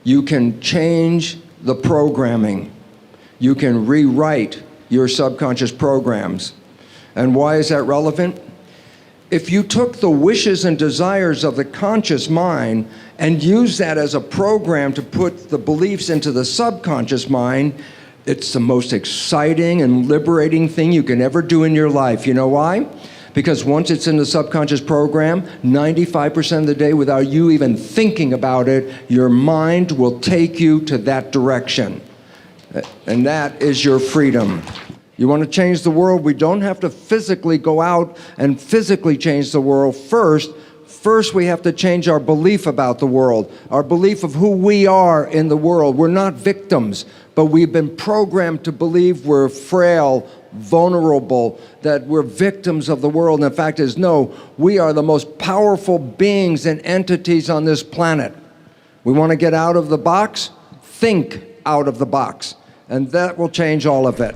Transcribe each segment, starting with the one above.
You can change the programming. You can rewrite your subconscious programs. And why is that relevant? If you took the wishes and desires of the conscious mind and used that as a program to put the beliefs into the subconscious mind, it's the most exciting and liberating thing you can ever do in your life. You know why? Because once it's in the subconscious program, 95% of the day, without you even thinking about it, your mind will take you to that direction. And that is your freedom. You want to change the world? We don't have to physically go out and physically change the world first. First, we have to change our belief about the world, our belief of who we are in the world. We're not victims, but we've been programmed to believe we're frail, vulnerable, that we're victims of the world. And the fact is, no, we are the most powerful beings and entities on this planet. We want to get out of the box? Think out of the box. And that will change all of it.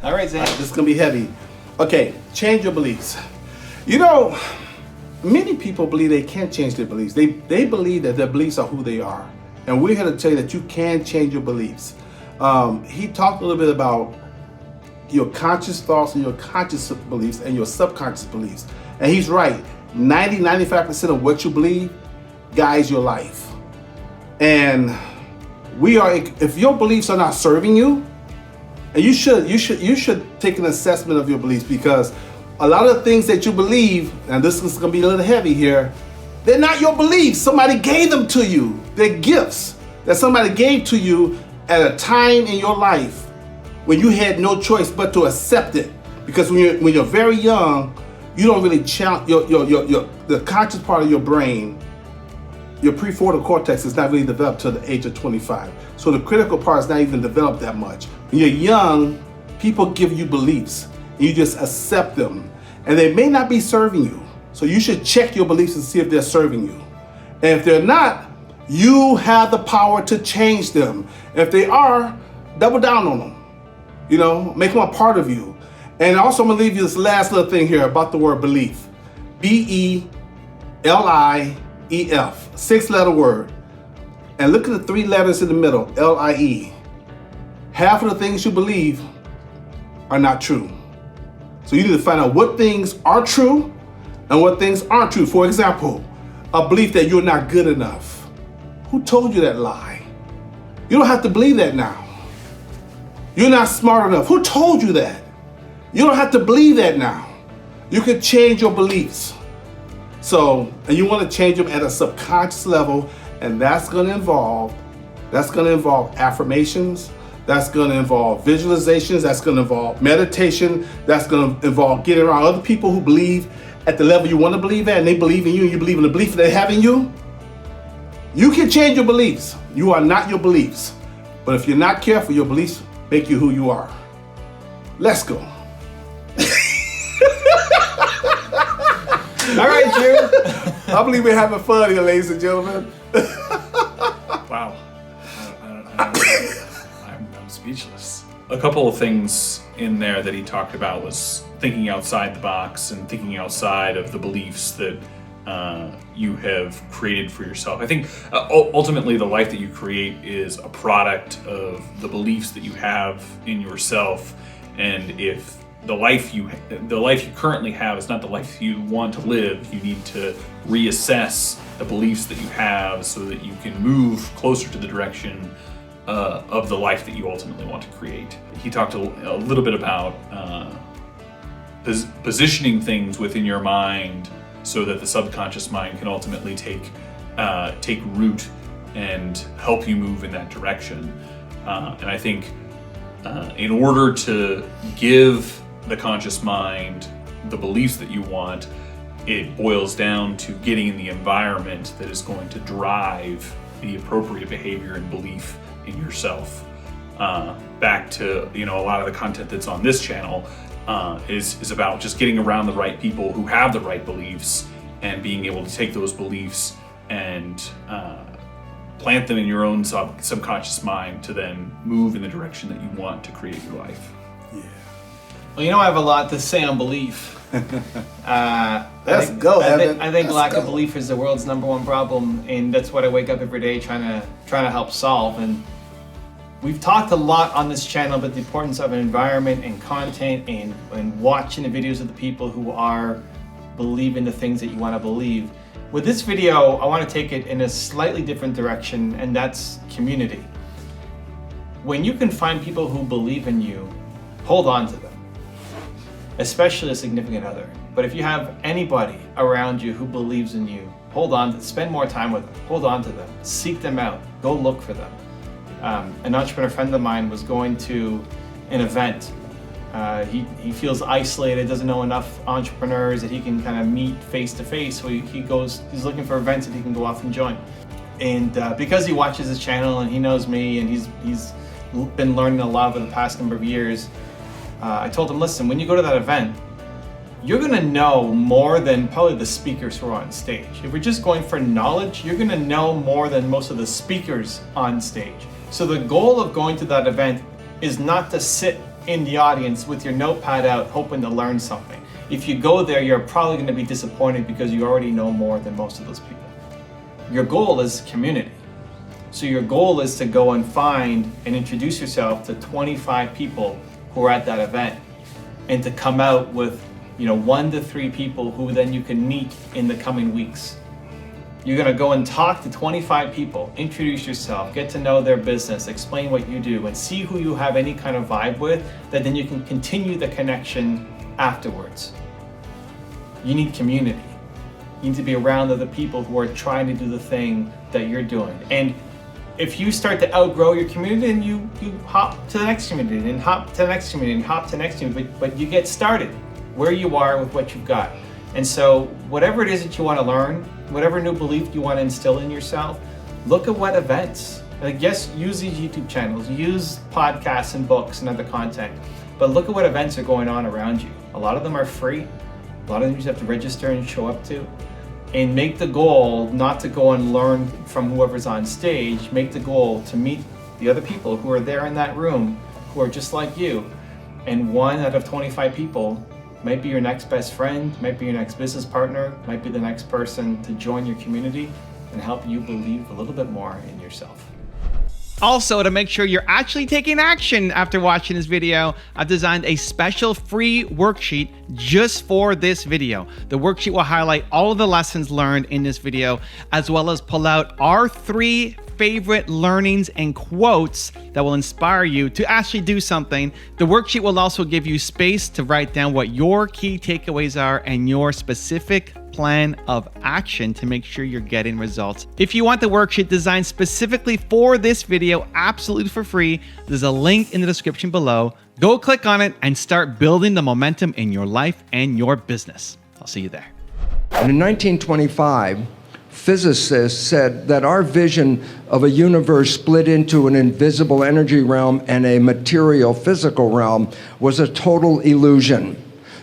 All right, Zach, this is going to be heavy. Okay, change your beliefs. You know, many people believe they can't change their beliefs. They believe that their beliefs are who they are. And we're here to tell you that you can change your beliefs. He talked a little bit about your conscious thoughts and your conscious beliefs and your subconscious beliefs. And he's right. 90-95% of what you believe guides your life. And if your beliefs are not serving you, and you should take an assessment of your beliefs, because a lot of the things that you believe, and this is going to be a little heavy here, they're not your beliefs. Somebody gave them to you. They're gifts that somebody gave to you at a time in your life when you had no choice but to accept it. Because when you're very young, you don't really challenge the conscious part of your brain. Your prefrontal cortex is not really developed till the age of 25. So the critical part is not even developed that much. When you're young, people give you beliefs. And you just accept them. And they may not be serving you. So you should check your beliefs and see if they're serving you. And if they're not, you have the power to change them. If they are, double down on them. You know, make them a part of you. And also I'm gonna leave you this last little thing here about the word belief. B-E-L-I-E-F, 6-letter word. And look at the 3 letters in the middle, L-I-E. Half of the things you believe are not true. So you need to find out what things are true and what things aren't true. For example, a belief that you're not good enough. Who told you that lie? You don't have to believe that now. You're not smart enough. Who told you that? You don't have to believe that now. You can change your beliefs. So, and you want to change them at a subconscious level, and that's going to involve affirmations, that's going to involve visualizations, that's going to involve meditation, that's going to involve getting around other people who believe at the level you want to believe at, and they believe in you, and you believe in the belief they have in you. You can change your beliefs. You are not your beliefs. But if you're not careful, your beliefs make you who you are. Let's go. All right, Jim. I believe we're having fun here, ladies and gentlemen. Wow. I'm speechless. A couple of things in there that he talked about was thinking outside the box and thinking outside of the beliefs that you have created for yourself. I think ultimately the life that you create is a product of the beliefs that you have in yourself. And if the life you currently have is not the life you want to live, you need to reassess the beliefs that you have so that you can move closer to the direction of the life that you ultimately want to create. He talked a little bit about positioning things within your mind so that the subconscious mind can ultimately take root and help you move in that direction. And I think in order to give the conscious mind the beliefs that you want, it boils down to getting in the environment that is going to drive the appropriate behavior and belief in yourself. Back to a lot of the content that's on this channel is about just getting around the right people who have the right beliefs and being able to take those beliefs and plant them in your own subconscious mind to then move in the direction that you want to create your life. Yeah. Well, I have a lot to say on belief. Let's go, Evan. I think Let's lack go. of belief is the world's #1 problem, and that's what I wake up every day trying to help solve. And we've talked a lot on this channel about the importance of environment and content and watching the videos of the people who are believing the things that you want to believe. With this video, I want to take it in a slightly different direction, and that's community. When you can find people who believe in you, hold on to them, especially a significant other. But if you have anybody around you who believes in you, hold on to them, spend more time with them, hold on to them, seek them out, go look for them. An entrepreneur friend of mine was going to an event. He feels isolated, doesn't know enough entrepreneurs that he can kind of meet face to face. So he's looking for events that he can go off and join. And because he watches his channel and he knows me and he's been learning a lot over the past number of years, I told him, listen, when you go to that event, you're gonna know more than probably the speakers who are on stage. If we're just going for knowledge, you're gonna know more than most of the speakers on stage. So the goal of going to that event is not to sit in the audience with your notepad out hoping to learn something. If you go there, you're probably gonna be disappointed because you already know more than most of those people. Your goal is community. So your goal is to go and find and introduce yourself to 25 people who are at that event, and to come out with 1 to 3 people who then you can meet in the coming weeks. You're gonna go and talk to 25 people, introduce yourself, get to know their business, explain what you do, and see who you have any kind of vibe with, that then you can continue the connection afterwards. You need community. You need to be around other people who are trying to do the thing that you're doing. And if you start to outgrow your community, then you hop to the next community and hop to the next community and hop to the next community, but you get started where you are with what you've got. And so whatever it is that you want to learn, whatever new belief you want to instill in yourself, look at what events. Like, yes, use these YouTube channels, use podcasts and books and other content, but look at what events are going on around you. A lot of them are free. A lot of them you just have to register and show up to. And make the goal not to go and learn from whoever's on stage. Make the goal to meet the other people who are there in that room, who are just like you. And 1 out of 25 people might be your next best friend, might be your next business partner, might be the next person to join your community and help you believe a little bit more in yourself. Also, to make sure you're actually taking action after watching this video, I've designed a special free worksheet just for this video. The worksheet will highlight all of the lessons learned in this video, as well as pull out our 3 favorite learnings and quotes that will inspire you to actually do something. The worksheet will also give you space to write down what your key takeaways are and your specific plan of action to make sure you're getting results. If you want the worksheet designed specifically for this video, absolutely for free, there's a link in the description below. Go click on it and start building the momentum in your life and your business. I'll see you there. And in 1925, physicists said that our vision of a universe split into an invisible energy realm and a material physical realm was a total illusion.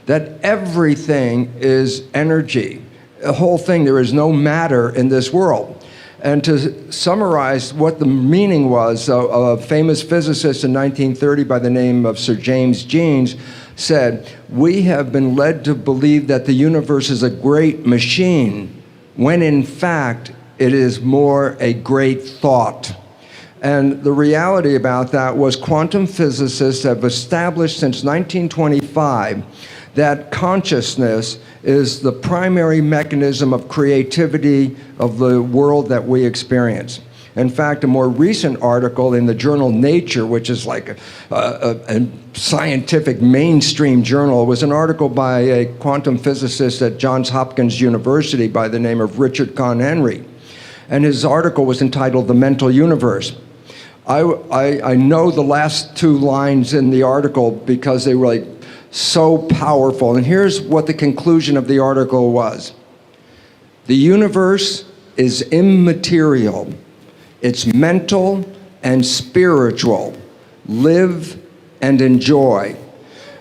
That everything is energy. The whole thing, there is no matter in this world. And to summarize what the meaning was, a famous physicist in 1930 by the name of Sir James Jeans said, "We have been led to believe that the universe is a great machine, when in fact it is more a great thought." And the reality about that was quantum physicists have established since 1925 that consciousness is the primary mechanism of creativity of the world that we experience. In fact, a more recent article in the journal Nature, which is like a scientific mainstream journal, was an article by a quantum physicist at Johns Hopkins University by the name of Richard Conn Henry. And his article was entitled "The Mental Universe." I know the last 2 lines in the article because they were like so powerful. And here's what the conclusion of the article was. The universe is immaterial. It's mental and spiritual. Live and enjoy.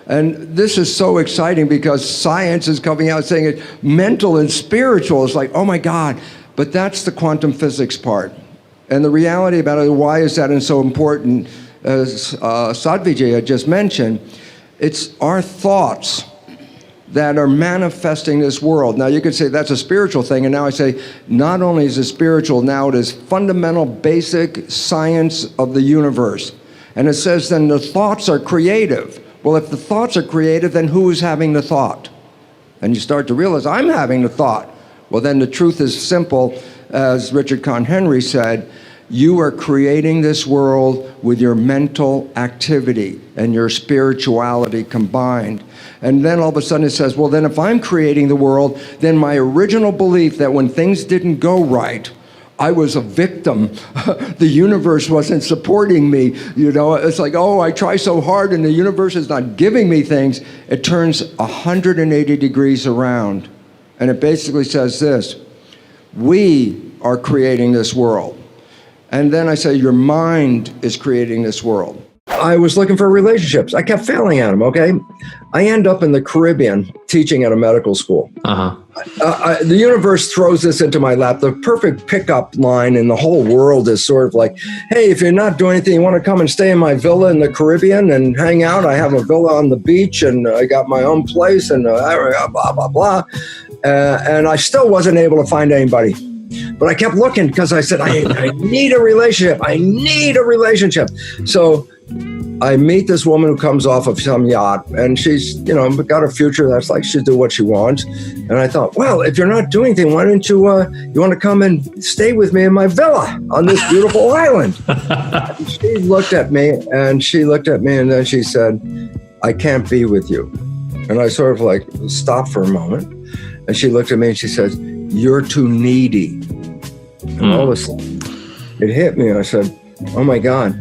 And this is so exciting because science is coming out saying it mental and spiritual. It's like, oh my God. But that's the quantum physics part. And the reality about it, why is that so important, as Sadhvijay had just mentioned, it's our thoughts. that are manifesting this world. Now you could say that's a spiritual thing, and now I say not only is it spiritual, now it is fundamental basic science of the universe. And it says then the thoughts are creative. Well, if the thoughts are creative, then who is having the thought? And you start to realize, I'm having the thought. Well, then the truth is simple, as Richard Conn Henry said, you are creating this world with your mental activity and your spirituality combined. And then all of a sudden it says, well, then if I'm creating the world, then my original belief that when things didn't go right, I was a victim. The universe wasn't supporting me. You know, it's like, oh, I try so hard and the universe is not giving me things. It turns 180 degrees around. And it basically says this, we are creating this world. And then I say, your mind is creating this world. I was looking for relationships. I kept failing at them, okay? I end up in the Caribbean teaching at a medical school. The universe throws this into my lap. The perfect pickup line in the whole world is sort of like, hey, if you're not doing anything, you want to come and stay in my villa in the Caribbean and hang out? I have a villa on the beach and I got my own place and blah, blah, blah. And I still wasn't able to find anybody. But I kept looking because I said, I need a relationship. I need a relationship. So I meet this woman who comes off of some yacht and she's, you know, got a future that's like she'll do what she wants. And I thought, well, if you're not doing anything, why don't you want to come and stay with me in my villa on this beautiful island? And she looked at me and then she said, I can't be with you. And I sort of like stopped for a moment. And she looked at me and she said, you're too needy. And all of a sudden it hit me. I said, oh my God.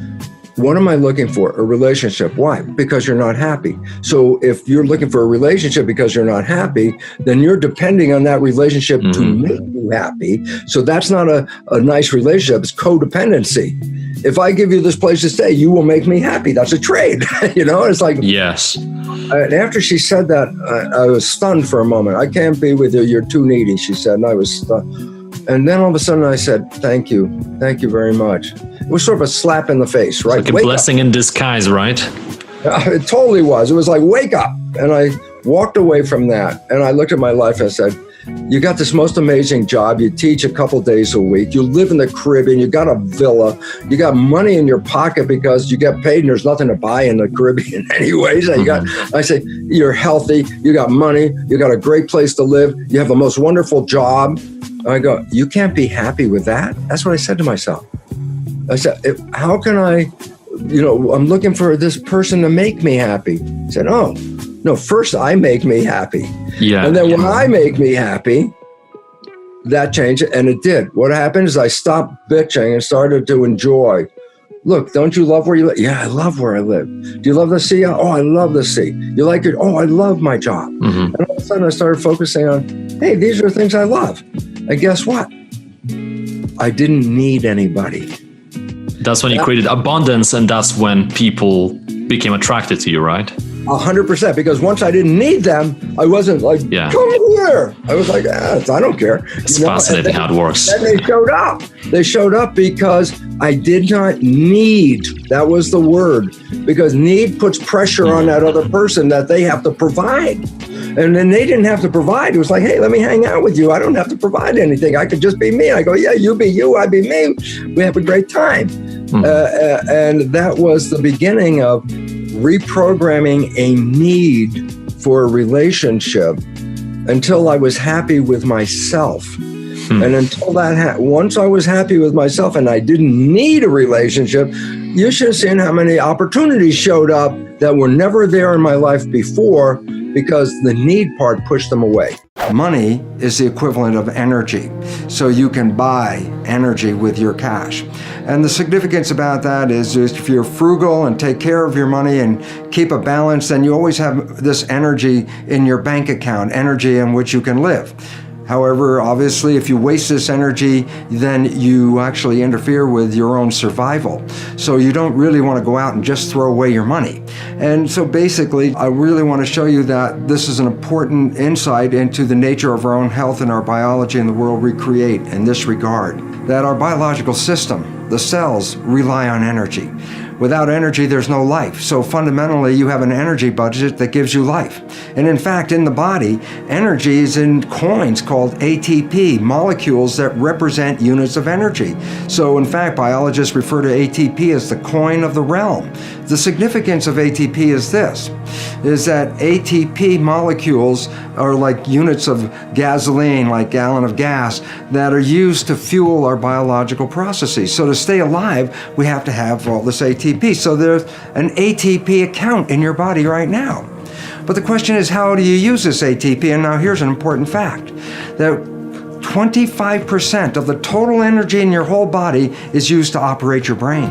What am I looking for? A relationship. Why? Because you're not happy. So if you're looking for a relationship because you're not happy, then you're depending on that relationship to make you happy. So that's not a nice relationship. It's codependency. If I give you this place to stay, you will make me happy. That's a trade. You know, it's like, yes. And after she said that, I was stunned for a moment. I can't be with you. You're too needy, she said. And I was stunned. And then all of a sudden I said, thank you. Thank you very much. It was sort of a slap in the face, right? It's like a blessing in disguise, right? It totally was. It was like, wake up. And I walked away from that. And I looked at my life and I said, you got this most amazing job. You teach a couple days a week. You live in the Caribbean. You got a villa. You got money in your pocket because you get paid and there's nothing to buy in the Caribbean anyways. I say, you're healthy. You got money. You got a great place to live. You have the most wonderful job. I go, you can't be happy with that? That's what I said to myself. I said, how can I, I'm looking for this person to make me happy. I said, oh, no, first I make me happy. Yeah. And then when I make me happy, that changed it. And it did. What happened is I stopped bitching and started to enjoy. Look, don't you love where you live? Yeah, I love where I live. Do you love the sea? Oh, I love the sea. You like it? Oh, I love my job. And all of a sudden I started focusing on, hey, these are things I love. And guess what? I didn't need anybody. That's when you created abundance, and that's when people became attracted to you, right? 100%, because once I didn't need them, I wasn't like, come here. I was like, I don't care. It's fascinating how it works. Then they showed up. They showed up because I did not need. That was the word. Because need puts pressure on that other person that they have to provide. And then they didn't have to provide. It was like, hey, let me hang out with you. I don't have to provide anything. I could just be me. I go, yeah, you be you, I be me. We have a great time. And that was the beginning of reprogramming a need for a relationship until I was happy with myself. And until that, once I was happy with myself and I didn't need a relationship, you should have seen how many opportunities showed up that were never there in my life before because the need part pushed them away. Money is the equivalent of energy, so you can buy energy with your cash. And the significance about that is if you're frugal and take care of your money and keep a balance, then you always have this energy in your bank account, energy in which you can live. However, obviously, if you waste this energy, then you actually interfere with your own survival. So you don't really want to go out and just throw away your money. And so basically, I really want to show you that this is an important insight into the nature of our own health and our biology and the world we create in this regard. That our biological system, the cells, rely on energy. Without energy, there's no life. So fundamentally, you have an energy budget that gives you life. And in fact, in the body, energy is in coins called ATP, molecules that represent units of energy. So in fact, biologists refer to ATP as the coin of the realm. The significance of ATP is this, is that ATP molecules are like units of gasoline, like gallon of gas, that are used to fuel our biological processes. So to stay alive, we have to have all this ATP. So there's an ATP account in your body right now. But the question is, how do you use this ATP? And now here's an important fact, that 25% of the total energy in your whole body is used to operate your brain.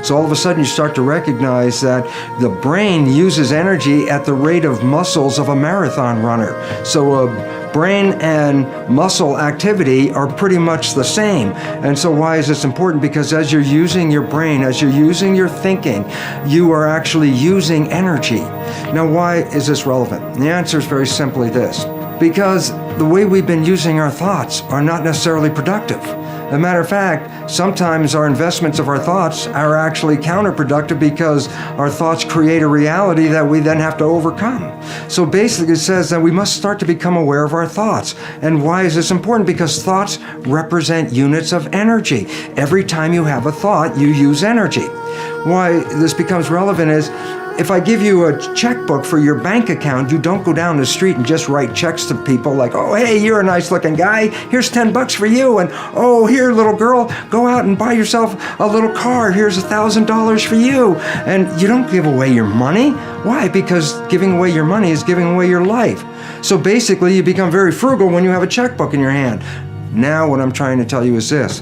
So all of a sudden you start to recognize that the brain uses energy at the rate of muscles of a marathon runner. So brain and muscle activity are pretty much the same. And so why is this important? Because as you're using your brain, as you're using your thinking, you are actually using energy. Now, why is this relevant? The answer is very simply this. Because the way we've been using our thoughts are not necessarily productive. As a matter of fact, sometimes our investments of our thoughts are actually counterproductive because our thoughts create a reality that we then have to overcome. So basically it says that we must start to become aware of our thoughts. And why is this important? Because thoughts represent units of energy. Every time you have a thought, you use energy. Why this becomes relevant is, if I give you a checkbook for your bank account, you don't go down the street and just write checks to people like, oh, hey, you're a nice looking guy, here's $10 for you, and oh, here, little girl, go out and buy yourself a little car, here's $1,000 for you. And you don't give away your money. Why? Because giving away your money is giving away your life. So basically, you become very frugal when you have a checkbook in your hand. Now what I'm trying to tell you is this.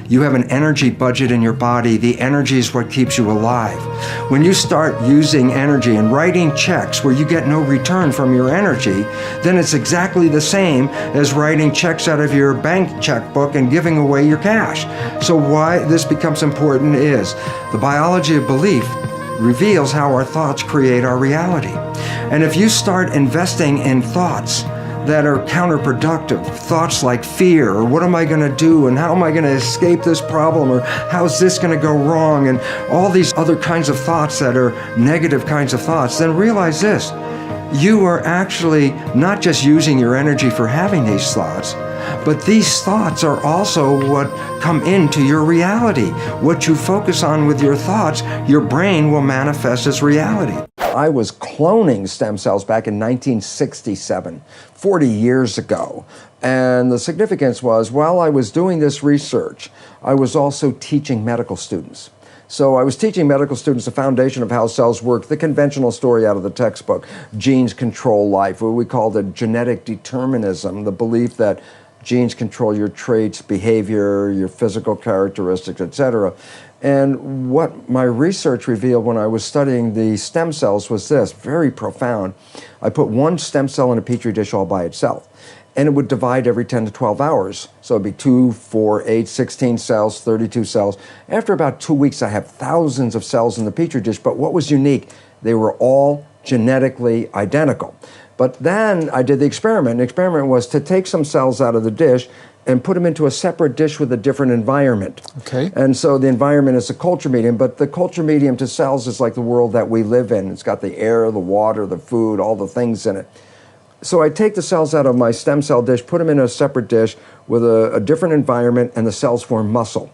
You have an energy budget in your body. The energy is what keeps you alive. When you start using energy and writing checks where you get no return from your energy, then it's exactly the same as writing checks out of your bank checkbook and giving away your cash. So why this becomes important is the biology of belief reveals how our thoughts create our reality. And if you start investing in thoughts that are counterproductive, thoughts like fear, or what am I going to do, and how am I going to escape this problem, or how's this going to go wrong, and all these other kinds of thoughts that are negative kinds of thoughts, then realize this, you are actually not just using your energy for having these thoughts, but these thoughts are also what come into your reality. What you focus on with your thoughts, your brain will manifest as reality. I was cloning stem cells back in 1967, 40 years ago. And the significance was, while I was doing this research, I was also teaching medical students. So I was teaching medical students the foundation of how cells work, the conventional story out of the textbook, genes control life, what we called it genetic determinism, the belief that genes control your traits, behavior, your physical characteristics, etc. And what my research revealed when I was studying the stem cells was this, very profound. I put one stem cell in a petri dish all by itself, and it would divide every 10 to 12 hours. So it'd be 2, 4, 8, 16 cells, 32 cells. After about 2 weeks, I have thousands of cells in the petri dish, but what was unique, they were all genetically identical. But then I did the experiment. The experiment was to take some cells out of the dish and put them into a separate dish with a different environment. Okay. And so the environment is a culture medium, but the culture medium to cells is like the world that we live in. It's got the air, the water, the food, all the things in it. So I take the cells out of my stem cell dish, put them in a separate dish with a different environment, and the cells form muscle.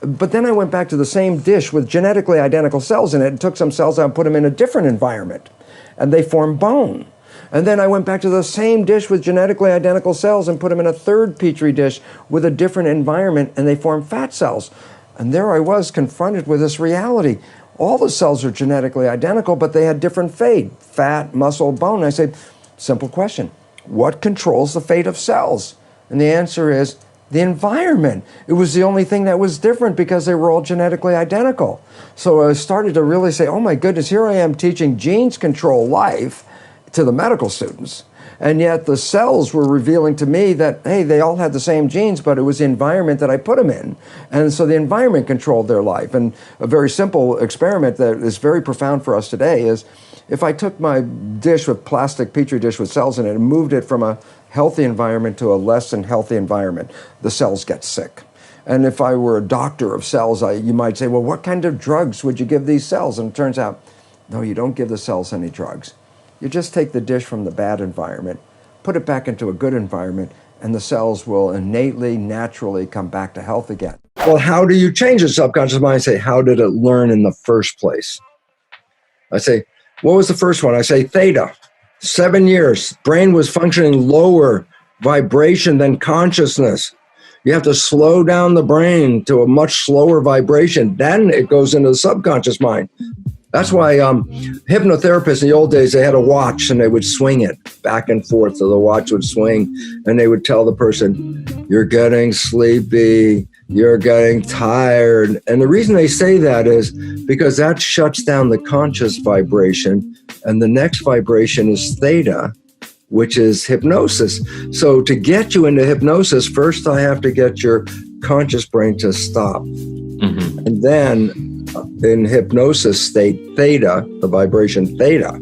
But then I went back to the same dish with genetically identical cells in it and took some cells out and put them in a different environment, and they form bone. And then I went back to the same dish with genetically identical cells and put them in a third petri dish with a different environment, and they formed fat cells. And there I was confronted with this reality. All the cells are genetically identical, but they had different fate, fat, muscle, bone. I said, simple question, what controls the fate of cells? And the answer is the environment. It was the only thing that was different because they were all genetically identical. So I started to really say, oh my goodness, here I am teaching genes control life to the medical students. And yet the cells were revealing to me that, hey, they all had the same genes, but it was the environment that I put them in. And so the environment controlled their life. And a very simple experiment that is very profound for us today is if I took my dish with plastic petri dish with cells in it and moved it from a healthy environment to a less than healthy environment, the cells get sick. And if I were a doctor of cells, you might say, well, what kind of drugs would you give these cells? And it turns out, no, you don't give the cells any drugs. You just take the dish from the bad environment, put it back into a good environment, and the cells will innately, naturally come back to health again. Well, how do you change the subconscious mind? I say, how did it learn in the first place? I say, what was the first one? I say, theta. 7 years. Brain was functioning lower vibration than consciousness. You have to slow down the brain to a much slower vibration. Then it goes into the subconscious mind. That's why hypnotherapists in the old days, they had a watch and they would swing it back and forth. So the watch would swing and they would tell the person, you're getting sleepy, you're getting tired. And the reason they say that is because that shuts down the conscious vibration. And the next vibration is theta, which is hypnosis. So to get you into hypnosis, first I have to get your conscious brain to stop. Mm-hmm. And then in hypnosis state, theta, the vibration theta,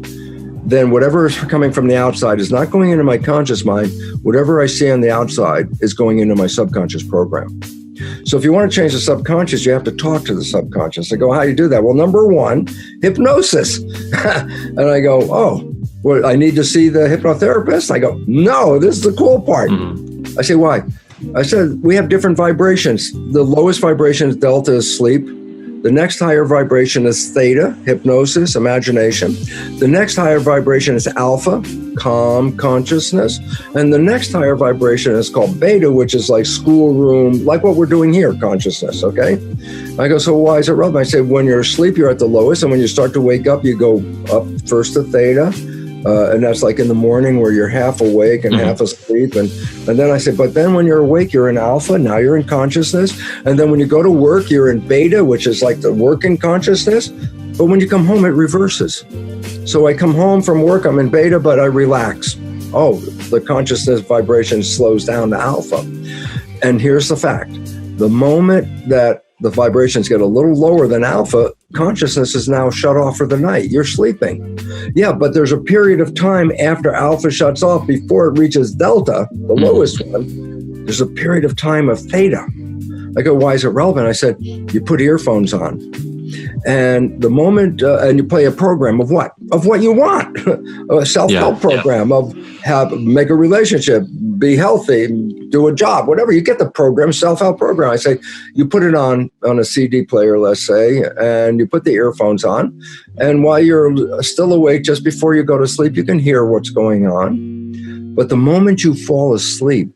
then whatever is coming from the outside is not going into my conscious mind. Whatever I see on the outside is going into my subconscious program. So if you want to change the subconscious, you have to talk to the subconscious. I go, how do you do that? Well, number one, hypnosis. And I go, oh, well, I need to see the hypnotherapist? I go, no, this is the cool part. Mm-hmm. I say, why? I said, we have different vibrations. The lowest vibration is delta, is sleep. The next higher vibration is theta, hypnosis, imagination. The next higher vibration is alpha, calm consciousness. And the next higher vibration is called beta, which is like schoolroom, like what we're doing here, consciousness, okay? I go, so why is it relevant? I say, when you're asleep, you're at the lowest. And when you start to wake up, you go up first to theta. And that's like in the morning where you're half awake and half asleep. And then I say, but then when you're awake, you're in alpha. Now you're in consciousness. And then when you go to work, you're in beta, which is like the working consciousness. But when you come home, it reverses. So I come home from work, I'm in beta, but I relax. Oh, the consciousness vibration slows down to alpha. And here's the fact. The moment that the vibrations get a little lower than alpha, consciousness is now shut off for the night. You're sleeping. Yeah, but there's a period of time after alpha shuts off before it reaches delta, the lowest one. There's a period of time of theta. I go, why is it relevant? I said, you put earphones on. And the moment, and you play a program of what? Of what you want. A self-help program of make a relationship, be healthy, do a job, whatever. You get the program, self-help program. I say, you put it on a CD player, let's say, and you put the earphones on. And while you're still awake, just before you go to sleep, you can hear what's going on. But the moment you fall asleep,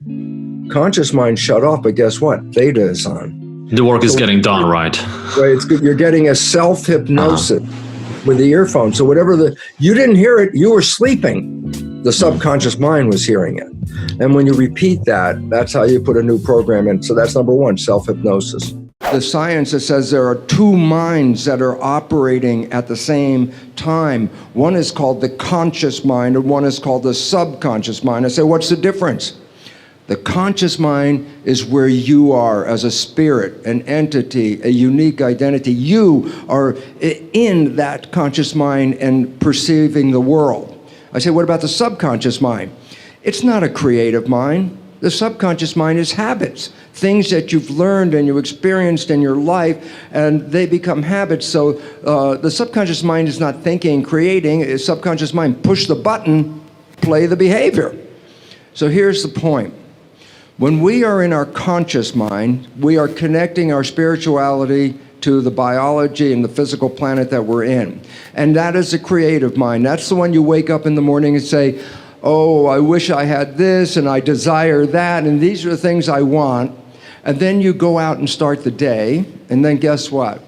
conscious mind shut off, but guess what? Theta is on. The work is getting done, right? Right, it's good. You're getting a self-hypnosis with the earphone. So whatever you didn't hear it, you were sleeping. The subconscious mind was hearing it. And when you repeat that, that's how you put a new program in. So that's number one, self-hypnosis. The science that says there are two minds that are operating at the same time. One is called the conscious mind and one is called the subconscious mind. I say, what's the difference? The conscious mind is where you are as a spirit, an entity, a unique identity. You are in that conscious mind and perceiving the world. I say, what about the subconscious mind? It's not a creative mind. The subconscious mind is habits, things that you've learned and you experienced in your life, and they become habits. So the subconscious mind is not thinking, creating. It's subconscious mind, push the button, play the behavior. So here's the point. When we are in our conscious mind, we are connecting our spirituality to the biology and the physical planet that we're in. And that is the creative mind. That's the one you wake up in the morning and say, oh, I wish I had this and I desire that and these are the things I want. And then you go out and start the day, and then guess what?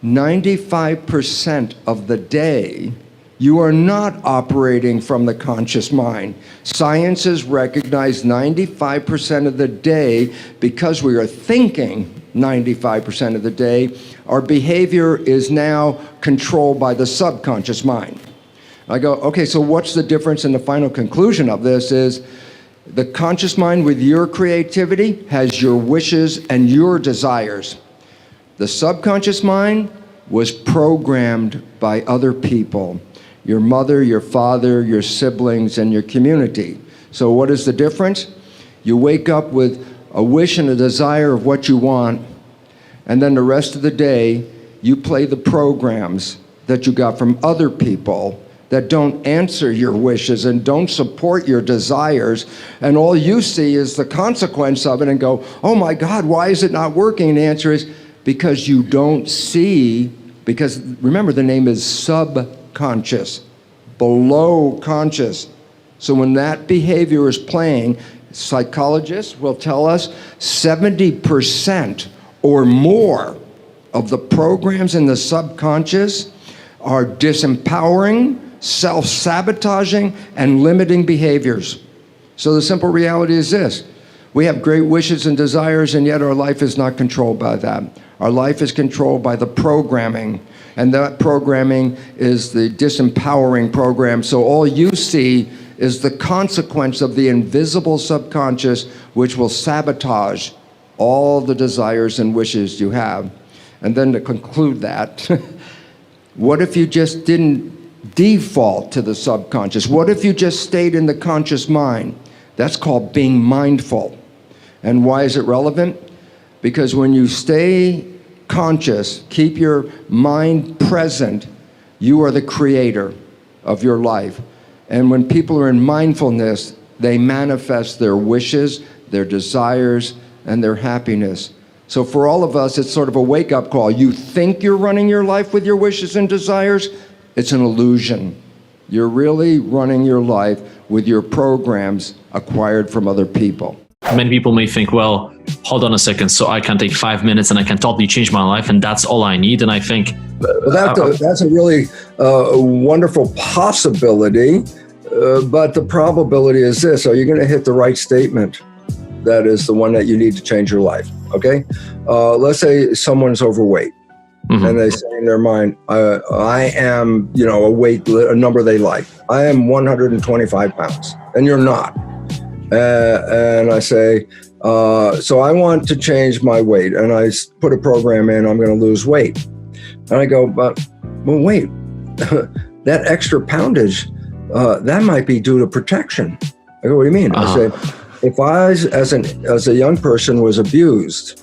95% of the day, you are not operating from the conscious mind. Science has recognized 95% of the day, because we are thinking 95% of the day, our behavior is now controlled by the subconscious mind. I go, okay, so what's the difference? And the final conclusion of this is the conscious mind with your creativity has your wishes and your desires. The subconscious mind was programmed by other people. Your mother, your father, your siblings, and your community. So what is the difference? You wake up with a wish and a desire of what you want, and then the rest of the day, you play the programs that you got from other people that don't answer your wishes and don't support your desires, and all you see is the consequence of it and go, oh my God, why is it not working? And the answer is because you don't see, because remember the name is subconscious, below conscious. So when that behavior is playing, psychologists will tell us 70% or more of the programs in the subconscious are disempowering, self-sabotaging, and limiting behaviors. So the simple reality is this: we have great wishes and desires, and yet our life is not controlled by that. Our life is controlled by the programming, and that programming is the disempowering program. So all you see is the consequence of the invisible subconscious, which will sabotage all the desires and wishes you have. And then to conclude that, what if you just didn't default to the subconscious? What if you just stayed in the conscious mind? That's called being mindful. And why is it relevant? Because when you stay conscious, keep your mind present, you are the creator of your life. And when people are in mindfulness, they manifest their wishes, their desires, and their happiness. So for all of us, it's sort of a wake-up call. You think you're running your life with your wishes and desires? It's an illusion. You're really running your life with your programs acquired from other people. Many people may think, well, hold on a second, so I can take 5 minutes and I can totally change my life, and that's all I need. And I think that's a really wonderful possibility, but the probability is this: are you going to hit the right statement? That is the one that you need to change your life. Okay, let's say someone's overweight, and they say in their mind, "I am, a number they like. I am 125 pounds," and you're not. And I say, so I want to change my weight, and I put a program in, I'm going to lose weight. And I go, well, wait, that extra poundage, that might be due to protection. I go, what do you mean? I say, if I, as a young person, was abused,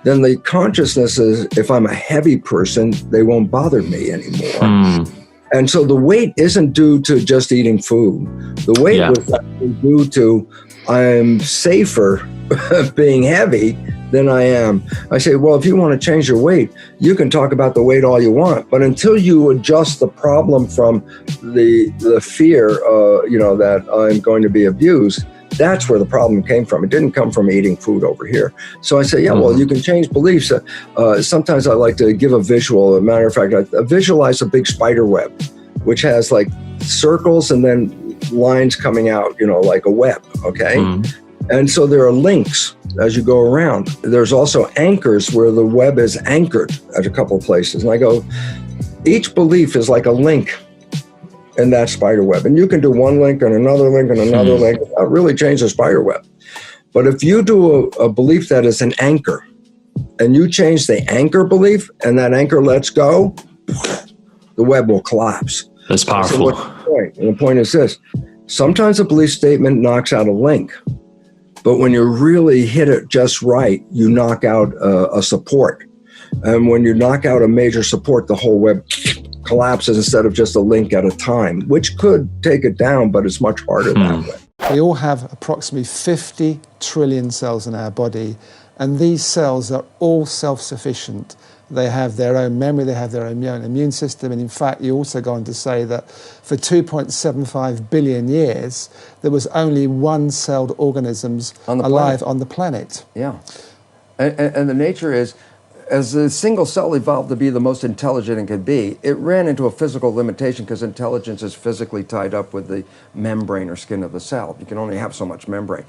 then the consciousness is, if I'm a heavy person, they won't bother me anymore. And so the weight isn't due to just eating food. The weight was actually due to I'm safer being heavy than I am. I say, well, if you want to change your weight, you can talk about the weight all you want, but until you adjust the problem from the fear, that I'm going to be abused, that's where the problem came from. It didn't come from eating food over here. So I say, well, you can change beliefs. Sometimes I like to give a visual. As a matter of fact, I visualize a big spider web, which has like circles and then lines coming out, like a web, okay? And so there are links as you go around. There's also anchors where the web is anchored at a couple of places. And I go, each belief is like a link in that spider web. And you can do one link and another link and another link. That really change the spider web. But if you do a belief that is an anchor, and you change the anchor belief, and that anchor lets go, the web will collapse. That's powerful. So what's the point? And the point is this: sometimes a belief statement knocks out a link, but when you really hit it just right, you knock out a support. And when you knock out a major support, the whole web collapses instead of just a link at a time, which could take it down, but it's much harder that way. We all have approximately 50 trillion cells in our body, and these cells are all self-sufficient. They have their own memory, they have their own immune system, and in fact, you also go on to say that for 2.75 billion years, there was only one-celled organisms alive on the planet. Yeah, and the nature is, as the single cell evolved to be the most intelligent it could be, it ran into a physical limitation because intelligence is physically tied up with the membrane or skin of the cell. You can only have so much membrane.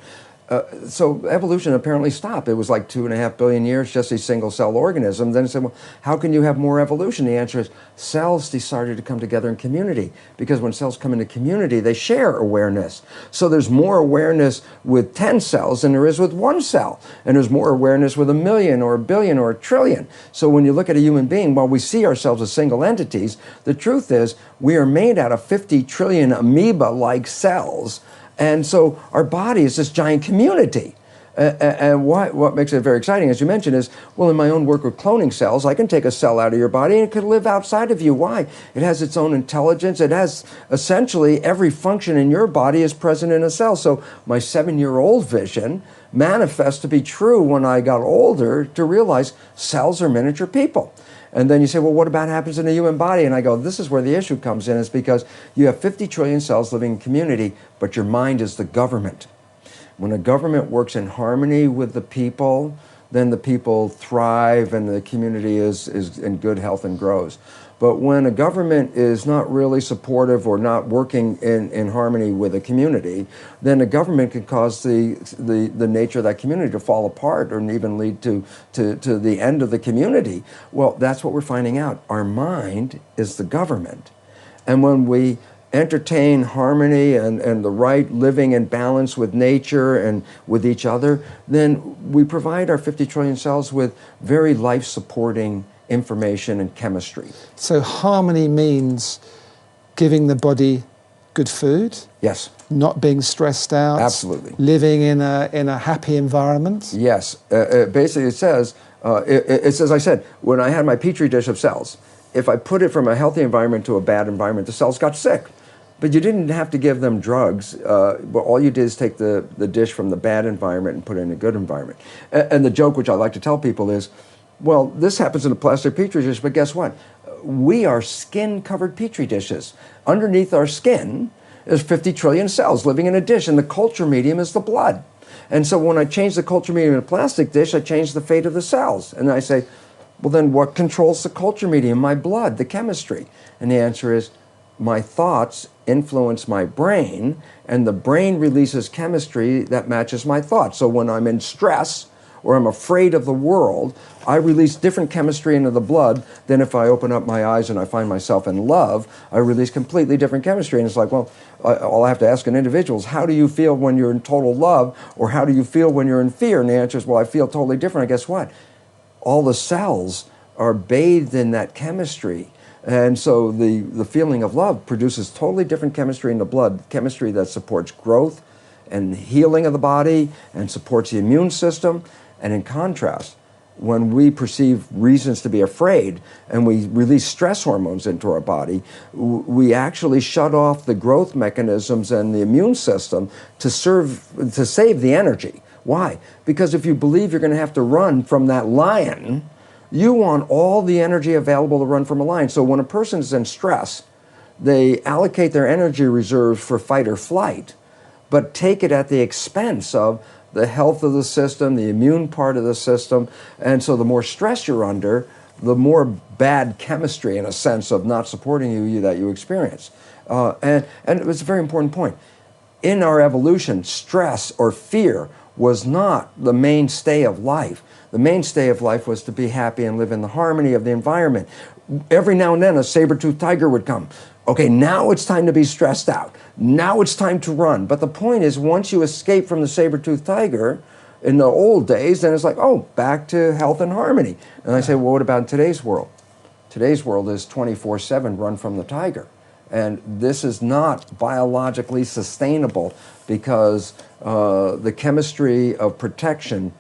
So evolution apparently stopped. It was like 2.5 billion years, just a single cell organism. Then it said, well, how can you have more evolution? The answer is cells decided to come together in community, because when cells come into community, they share awareness. So there's more awareness with 10 cells than there is with one cell. And there's more awareness with 1 million or 1 billion or 1 trillion. So when you look at a human being, while we see ourselves as single entities, the truth is we are made out of 50 trillion amoeba-like cells. And so our body is this giant community. And what makes it very exciting, as you mentioned, is, well, in my own work with cloning cells, I can take a cell out of your body and it can live outside of you. Why? It has its own intelligence. It has essentially every function in your body is present in a cell. So my 7-year-old vision manifests to be true when I got older, to realize cells are miniature people. And then you say, well, what about happens in the human body? And I go, this is where the issue comes in, is because you have 50 trillion cells living in community, but your mind is the government. When a government works in harmony with the people, then the people thrive and the community is in good health and grows. But when a government is not really supportive or not working in harmony with a community, then a government can cause the nature of that community to fall apart or even lead to the end of the community. Well, that's what we're finding out. Our mind is the government. And when we entertain harmony and the right living in balance with nature and with each other, then we provide our 50 trillion cells with very life-supporting information and chemistry. So harmony means giving the body good food, Yes. not being stressed out, Absolutely. living in a happy environment. Yes. Basically, it says, as I said, when I had my petri dish of cells, if I put it from a healthy environment to a bad environment, the cells got sick. But you didn't have to give them drugs. But all you did is take the dish from the bad environment and put it in a good environment. And the joke, which I like to tell people, is, well, this happens in a plastic petri dish, but guess what? We are skin-covered petri dishes. Underneath our skin is 50 trillion cells living in a dish, and the culture medium is the blood. And so when I change the culture medium in a plastic dish, I change the fate of the cells. And I say, well, then what controls the culture medium? My blood, the chemistry. And the answer is, my thoughts influence my brain, and the brain releases chemistry that matches my thoughts. So when I'm in stress or I'm afraid of the world, I release different chemistry into the blood than if I open up my eyes and I find myself in love. I release completely different chemistry. And it's like, well, all I have to ask an individual is, how do you feel when you're in total love, or how do you feel when you're in fear? And the answer is, well, I feel totally different. And guess what? All the cells are bathed in that chemistry. And so the feeling of love produces totally different chemistry in the blood, chemistry that supports growth and healing of the body and supports the immune system. And in contrast, when we perceive reasons to be afraid and we release stress hormones into our body, we actually shut off the growth mechanisms and the immune system to save the energy. Why? Because if you believe you're going to have to run from that lion, you want all the energy available to run from a lion. So when a person is in stress, they allocate their energy reserves for fight or flight, but take it at the expense of the health of the system, the immune part of the system. And so the more stress you're under, the more bad chemistry, in a sense, of not supporting you that you experience. And it was a very important point. In our evolution, stress or fear was not the mainstay of life. The mainstay of life was to be happy and live in the harmony of the environment. Every now and then a saber-toothed tiger would come. Okay, now it's time to be stressed out. Now it's time to run. But the point is, once you escape from the saber-toothed tiger in the old days, then it's like, oh, back to health and harmony. And I say, well, what about today's world? Today's world is 24/7 run from the tiger. And this is not biologically sustainable, because the chemistry of protection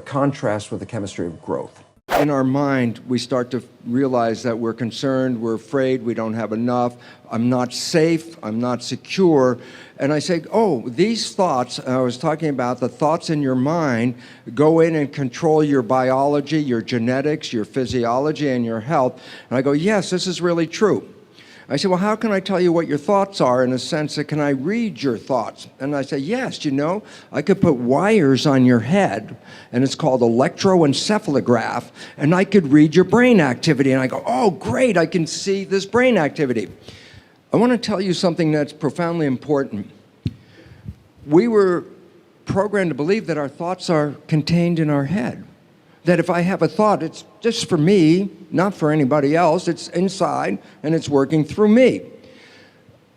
contrasts with the chemistry of growth. In our mind, we start to realize that we're concerned, we're afraid, we don't have enough, I'm not safe, I'm not secure. And I say, oh, these thoughts, I was talking about the thoughts in your mind, go in and control your biology, your genetics, your physiology, and your health. And I go, yes, this is really true. I say, well, how can I tell you what your thoughts are, in a sense that, can I read your thoughts? And I say, yes, you know, I could put wires on your head, and it's called electroencephalograph, and I could read your brain activity. And I go, oh, great, I can see this brain activity. I want to tell you something that's profoundly important. We were programmed to believe that our thoughts are contained in our head. That if I have a thought, it's just for me, not for anybody else. It's inside, and it's working through me.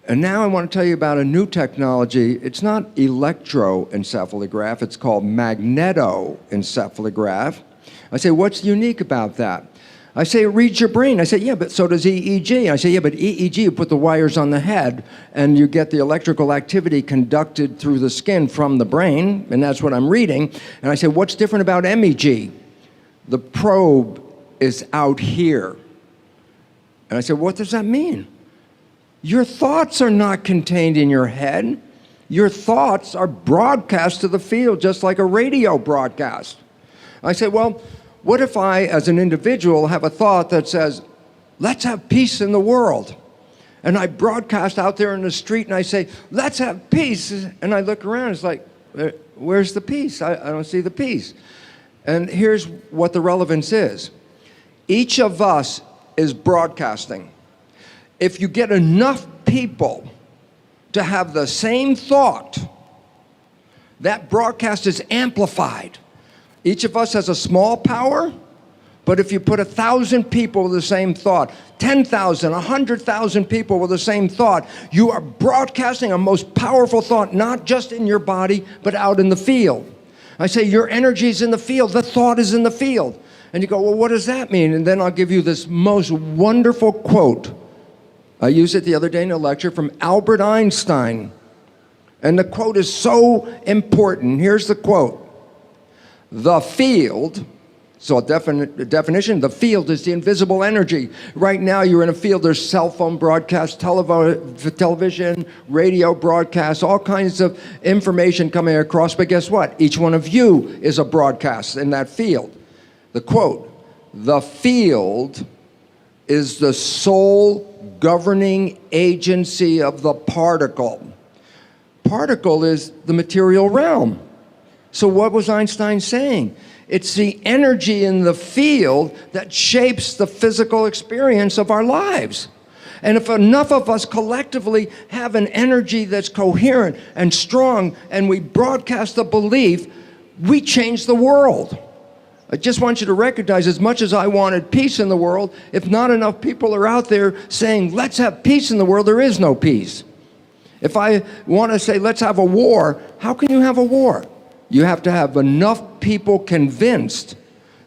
And now I want to tell you about a new technology. It's not electroencephalograph. It's called magnetoencephalograph. I say, what's unique about that? I say, it reads your brain. I say, yeah, but so does EEG. I say, yeah, but EEG, you put the wires on the head, and you get the electrical activity conducted through the skin from the brain, and that's what I'm reading. And I say, what's different about MEG? The probe is out here. And I said, what does that mean? Your thoughts are not contained in your head. Your thoughts are broadcast to the field just like a radio broadcast. I said, well, what if I, as an individual, have a thought that says, let's have peace in the world? And I broadcast out there in the street and I say, let's have peace. And I look around, it's like, where's the peace? I don't see the peace. And here's what the relevance is. Each of us is broadcasting. If you get enough people to have the same thought, that broadcast is amplified. Each of us has a small power, but if you put 1,000 people with the same thought, 10,000, 100,000 people with the same thought, you are broadcasting a most powerful thought, not just in your body, but out in the field. I say, your energy is in the field, the thought is in the field. And you go, well, what does that mean? And then I'll give you this most wonderful quote. I used it the other day in a lecture from Albert Einstein. And the quote is so important. Here's the quote. The field, so a definition, the field is the invisible energy. Right now you're in a field, there's cell phone broadcasts, television, radio broadcasts, all kinds of information coming across, but guess what? Each one of you is a broadcast in that field. The quote, the field is the sole governing agency of the particle. Particle is the material realm. So what was Einstein saying? It's the energy in the field that shapes the physical experience of our lives. And if enough of us collectively have an energy that's coherent and strong, and we broadcast the belief, we change the world. I just want you to recognize, as much as I wanted peace in the world, if not enough people are out there saying, let's have peace in the world, there is no peace. If I want to say, let's have a war, how can you have a war? You have to have enough people convinced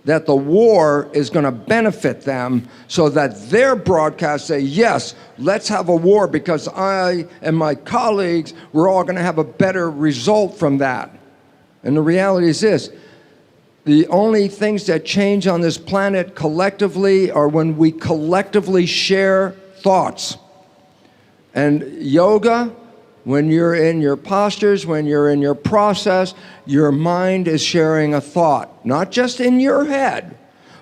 that the war is going to benefit them so that their broadcasts say, yes, let's have a war because I and my colleagues, we're all going to have a better result from that. And the reality is this, the only things that change on this planet collectively are when we collectively share thoughts. And yoga, when you're in your postures, when you're in your process, your mind is sharing a thought, not just in your head,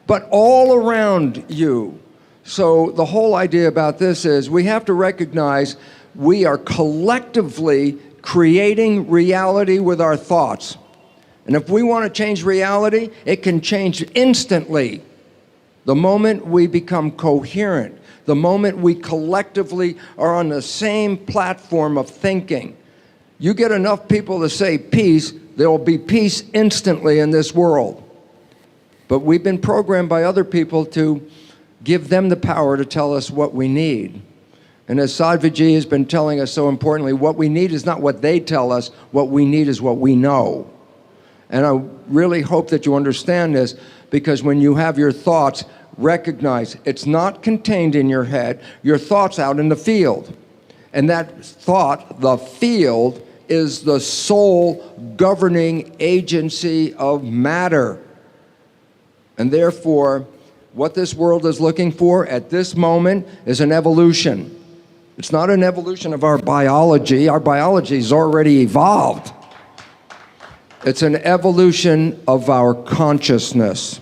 but all around you. So the whole idea about this is we have to recognize we are collectively creating reality with our thoughts. And if we want to change reality, it can change instantly. The moment we become coherent, the moment we collectively are on the same platform of thinking. You get enough people to say peace, there will be peace instantly in this world. But we've been programmed by other people to give them the power to tell us what we need. And as Sadhviji has been telling us so importantly, what we need is not what they tell us, what we need is what we know. And I really hope that you understand this, because when you have your thoughts, recognize it's not contained in your head, your thoughts out in the field. And that thought, the field, is the sole governing agency of matter. And therefore, what this world is looking for at this moment is an evolution. It's not an evolution of our biology. Our biology is already evolved. It's an evolution of our consciousness.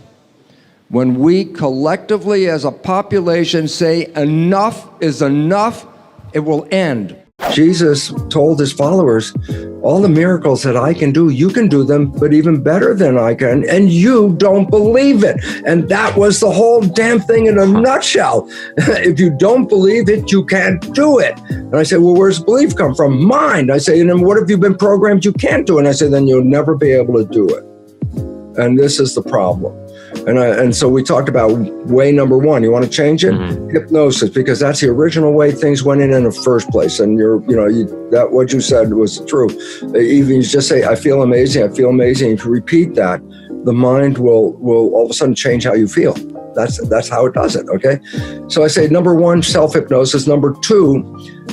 When we collectively as a population say enough is enough, it will end. Jesus told his followers, all the miracles that I can do, you can do them, but even better than I can, and you don't believe it. And that was the whole damn thing in a nutshell. If you don't believe it, you can't do it. And I said, well, where's belief come from? Mind. I say, and then what have you been programmed you can't do? And I said, then you'll never be able to do it. And this is the problem. And so we talked about way number one. You want to change it? Mm-hmm. Hypnosis, because that's the original way things went in the first place. And that what you said was true. Even you just say, I feel amazing, I feel amazing. If you repeat that, the mind will all of a sudden change how you feel. That's how it does it, okay? So I say, number one, self-hypnosis. Number two,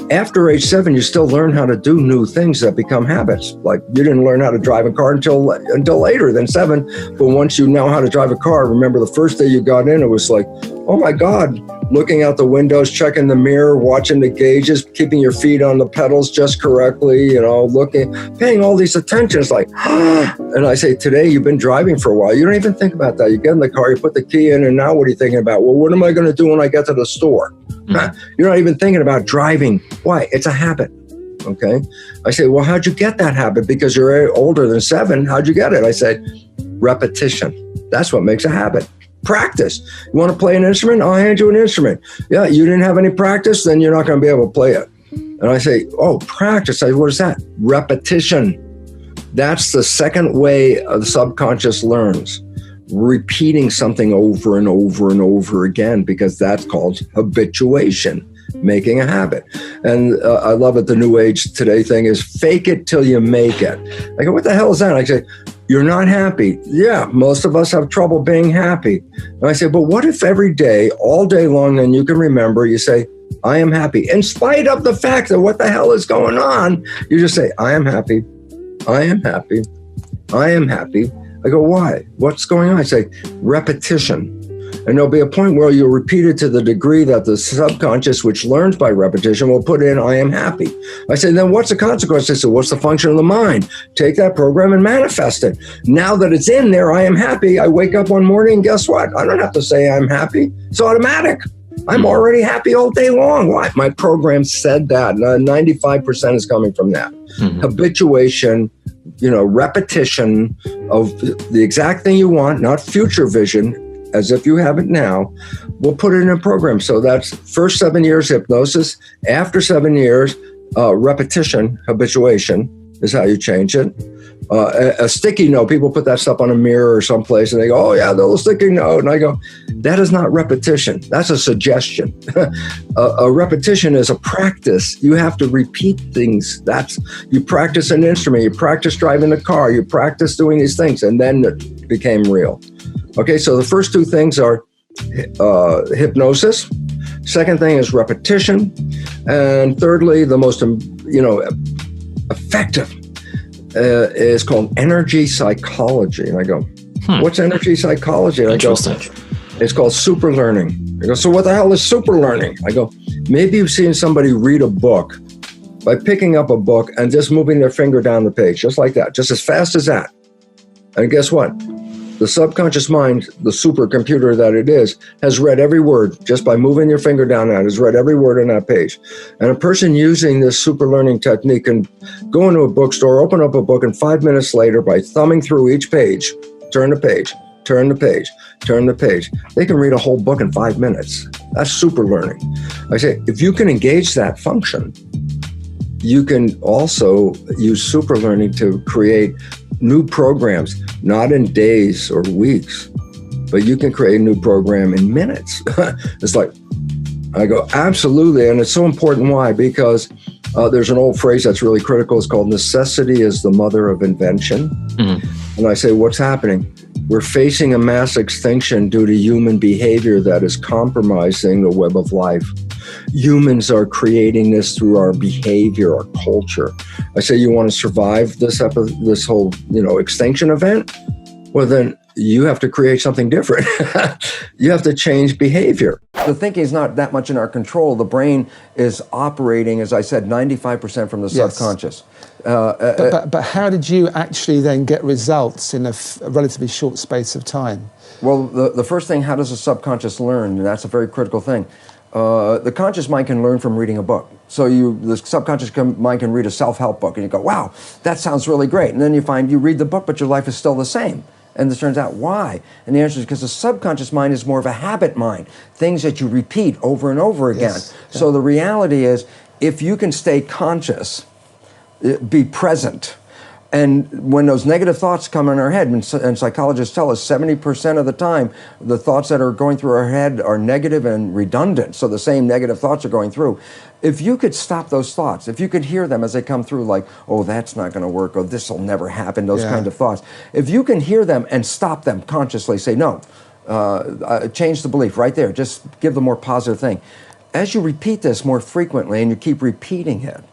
after age 7, you still learn how to do new things that become habits. Like you didn't learn how to drive a car until later than 7. But once you know how to drive a car, remember the first day you got in, it was like, oh my God, looking out the windows, checking the mirror, watching the gauges, keeping your feet on the pedals just correctly, looking, paying all these attentions like, and I say, today you've been driving for a while. You don't even think about that. You get in the car, you put the key in, and now what are you thinking about? Well, what am I going to do when I get to the store? You're not even thinking about driving. Why? It's a habit. Okay. I say, well, how'd you get that habit? Because you're older than 7. How'd you get it? I said, repetition. That's what makes a habit. Practice. You want to play an instrument? I'll hand you an instrument. Yeah, you didn't have any practice, then you're not going to be able to play it. And I say, oh, practice. I say, what is that? Repetition. That's the second way the subconscious learns. Repeating something over and over and over again, because that's called habituation, making a habit. And I love it. The new age today thing is fake it till you make it. I go, what the hell is that? I say, you're not happy. Yeah, most of us have trouble being happy. And I say, but what if every day, all day long, then you can remember, you say, I am happy. In spite of the fact that what the hell is going on, you just say, I am happy. I am happy. I am happy. I go, why? What's going on? I say, repetition. And there'll be a point where you'll repeat it to the degree that the subconscious, which learns by repetition, will put in, I am happy. I say, then what's the consequence? I say, what's the function of the mind? Take that program and manifest it. Now that it's in there, I am happy. I wake up one morning and guess what? I don't have to say I'm happy. It's automatic. I'm already happy all day long. Why? My program said that. 95% is coming from that. Habituation, repetition of the exact thing you want, not future vision, as if you have it now. We'll put it in a program. So that's first 7 years hypnosis. After 7 years, repetition, habituation is how you change it. A sticky note, people put that stuff on a mirror or someplace and they go, oh yeah, the little sticky note. And I go, that is not repetition. That's a suggestion. A repetition is a practice. You have to repeat things. You practice an instrument, you practice driving a car, you practice doing these things, and then it became real. Okay, so the first 2 things are hypnosis. Second thing is repetition. And thirdly, the most, effective is called energy psychology. And I go, what's energy psychology? And I go, it's called super learning. I go, so what the hell is super learning? I go, maybe you've seen somebody read a book by picking up a book and just moving their finger down the page, just like that, just as fast as that. And guess what? The subconscious mind, the supercomputer that it is, has read every word just by moving your finger down that, has read every word on that page. And a person using this super learning technique can go into a bookstore, open up a book, and 5 minutes later, by thumbing through each page, turn the page, turn the page, turn the page, they can read a whole book in 5 minutes. That's super learning. I say, if you can engage that function, you can also use super learning to create new programs, not in days or weeks, but you can create a new program in minutes. It's like, I go, absolutely. And it's so important. Why? Because there's an old phrase that's really critical. It's called necessity is the mother of invention. And I say, what's happening? We're facing a mass extinction due to human behavior that is compromising the web of life. Humans are creating this through our behavior, our culture. I say, you want to survive this whole, extinction event? Well, then you have to create something different. You have to change behavior. The thinking is not that much in our control. The brain is operating, as I said, 95% from the subconscious. But how did you actually then get results in a relatively short space of time? Well, the first thing, how does the subconscious learn? And that's a very critical thing. The conscious mind can learn from reading a book. So the subconscious mind can read a self-help book and you go, wow, that sounds really great. And then you find you read the book, but your life is still the same. And it turns out, why? And the answer is because the subconscious mind is more of a habit mind, things that you repeat over and over again. Yes. So the reality is, if you can stay conscious, be present, and when those negative thoughts come in our head, and psychologists tell us 70% of the time, the thoughts that are going through our head are negative and redundant. So the same negative thoughts are going through. If you could stop those thoughts, if you could hear them as they come through, like, oh, that's not going to work, or this will never happen, those kind of thoughts. If you can hear them and stop them consciously, say, no, Change the belief right there. Just give the more positive thing. As you repeat this more frequently and you keep repeating it,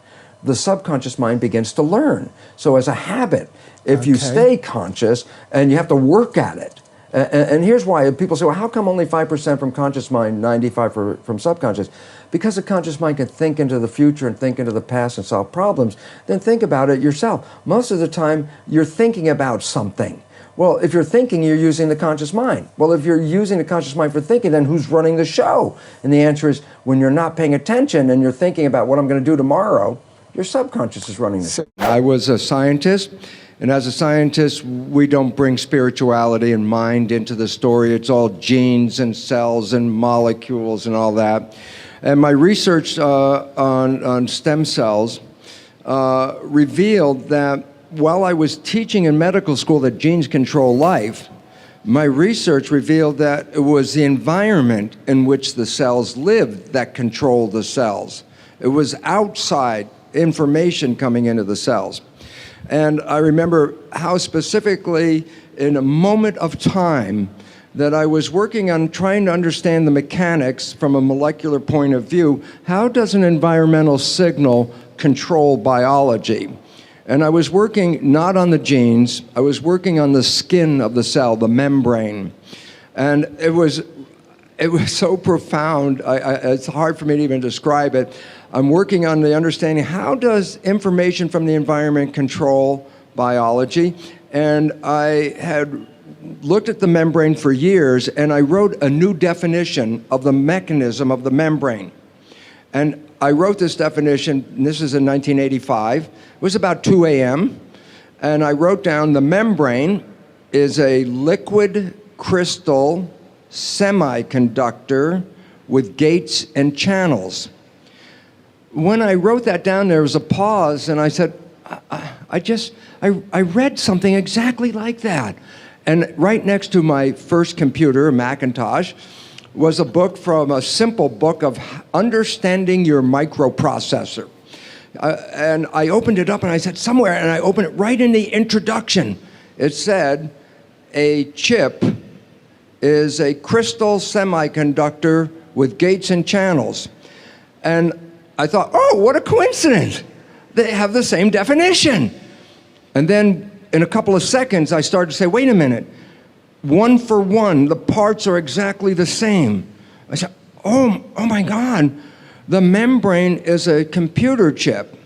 the subconscious mind begins to learn. So as a habit, if you stay conscious and you have to work at it, and here's why people say, well, how come only 5% from conscious mind, 95% from subconscious? Because the conscious mind can think into the future and think into the past and solve problems. Then think about it yourself. Most of the time, you're thinking about something. Well, if you're thinking, you're using the conscious mind. Well, if you're using the conscious mind for thinking, then who's running the show? And the answer is, when you're not paying attention and you're thinking about what I'm going to do tomorrow, your subconscious is running the show. I was a scientist. And as a scientist, we don't bring spirituality and mind into the story. It's all genes and cells and molecules and all that. And my research on stem cells revealed that while I was teaching in medical school that genes control life, my research revealed that it was the environment in which the cells lived that controlled the cells. It was outside information coming into the cells. And I remember how specifically, in a moment of time, that I was working on trying to understand the mechanics from a molecular point of view. How does an environmental signal control biology? And I was working not on the genes, I was working on the skin of the cell, the membrane. And it was so profound, it's hard for me to even describe it. I'm working on the understanding, how does information from the environment control biology? And I had looked at the membrane for years, and I wrote a new definition of the mechanism of the membrane. And I wrote this definition, and this is in 1985. It was about 2 a.m., and I wrote down the membrane is a liquid crystal semiconductor with gates and channels. When I wrote that down, there was a pause, and I said, I read something exactly like that. And right next to my first computer, a Macintosh, was a simple book of understanding your microprocessor. And I opened it up, and I said, somewhere, and I opened it right in the introduction. It said, a chip is a crystal semiconductor with gates and channels. And I thought, oh, what a coincidence. They have the same definition. And then in a couple of seconds, I started to say, wait a minute. One for one, the parts are exactly the same. I said, oh my God. The membrane is a computer chip.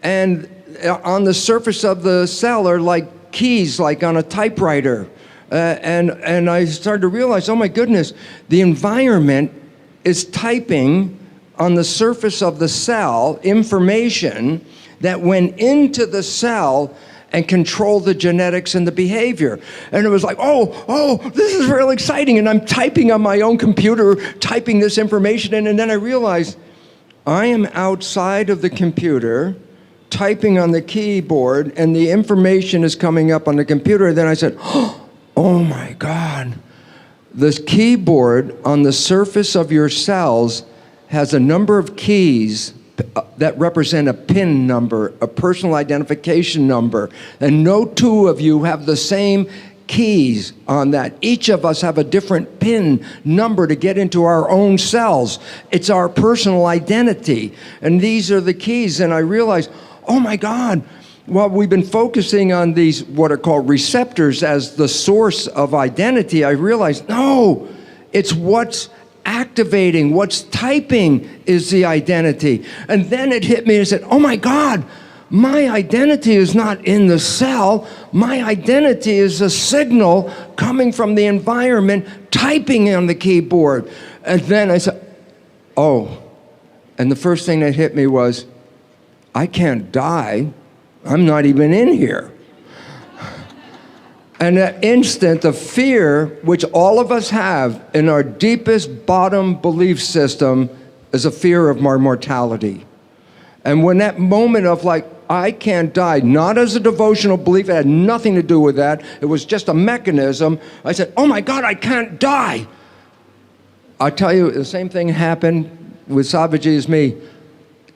And on the surface of the cell are like keys, like on a typewriter. And I started to realize, oh my goodness, the environment is typing on the surface of the cell information that went into the cell and controlled the genetics and the behavior. And it was like, oh, this is real exciting. And I'm typing on my own computer, typing this information in, and then I realized I am outside of the computer, typing on the keyboard, and the information is coming up on the computer. And then I said, oh my God, this keyboard on the surface of your cells has a number of keys that represent a PIN number, a personal identification number, and no two of you have the same keys on that. Each of us have a different PIN number to get into our own cells. It's our personal identity, and these are the keys. And I realized, oh my God, well, we've been focusing on these, what are called receptors, as the source of identity. I realized, no, it's what's activating, what's typing is the identity. And then it hit me and said, oh my God, my identity is not in the cell. My identity is a signal coming from the environment, typing on the keyboard. And then I said, oh. And the first thing that hit me was, I can't die. I'm not even in here. And that instant, the fear, which all of us have in our deepest bottom belief system, is a fear of our mortality. And when that moment of like, I can't die, not as a devotional belief, it had nothing to do with that, it was just a mechanism, I said, oh my God, I can't die. I tell you, the same thing happened with Savaji as me.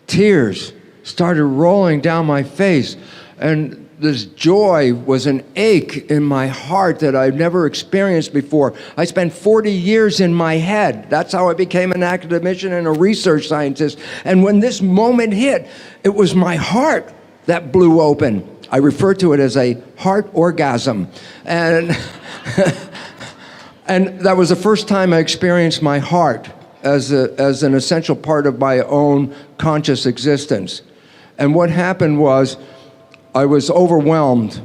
Tears started rolling down my face. And this joy was an ache in my heart that I've never experienced before. I spent 40 years in my head. That's how I became an academician and a research scientist. And when this moment hit, it was my heart that blew open. I refer to it as a heart orgasm. And, and that was the first time I experienced my heart as an essential part of my own conscious existence. And what happened was, I was overwhelmed,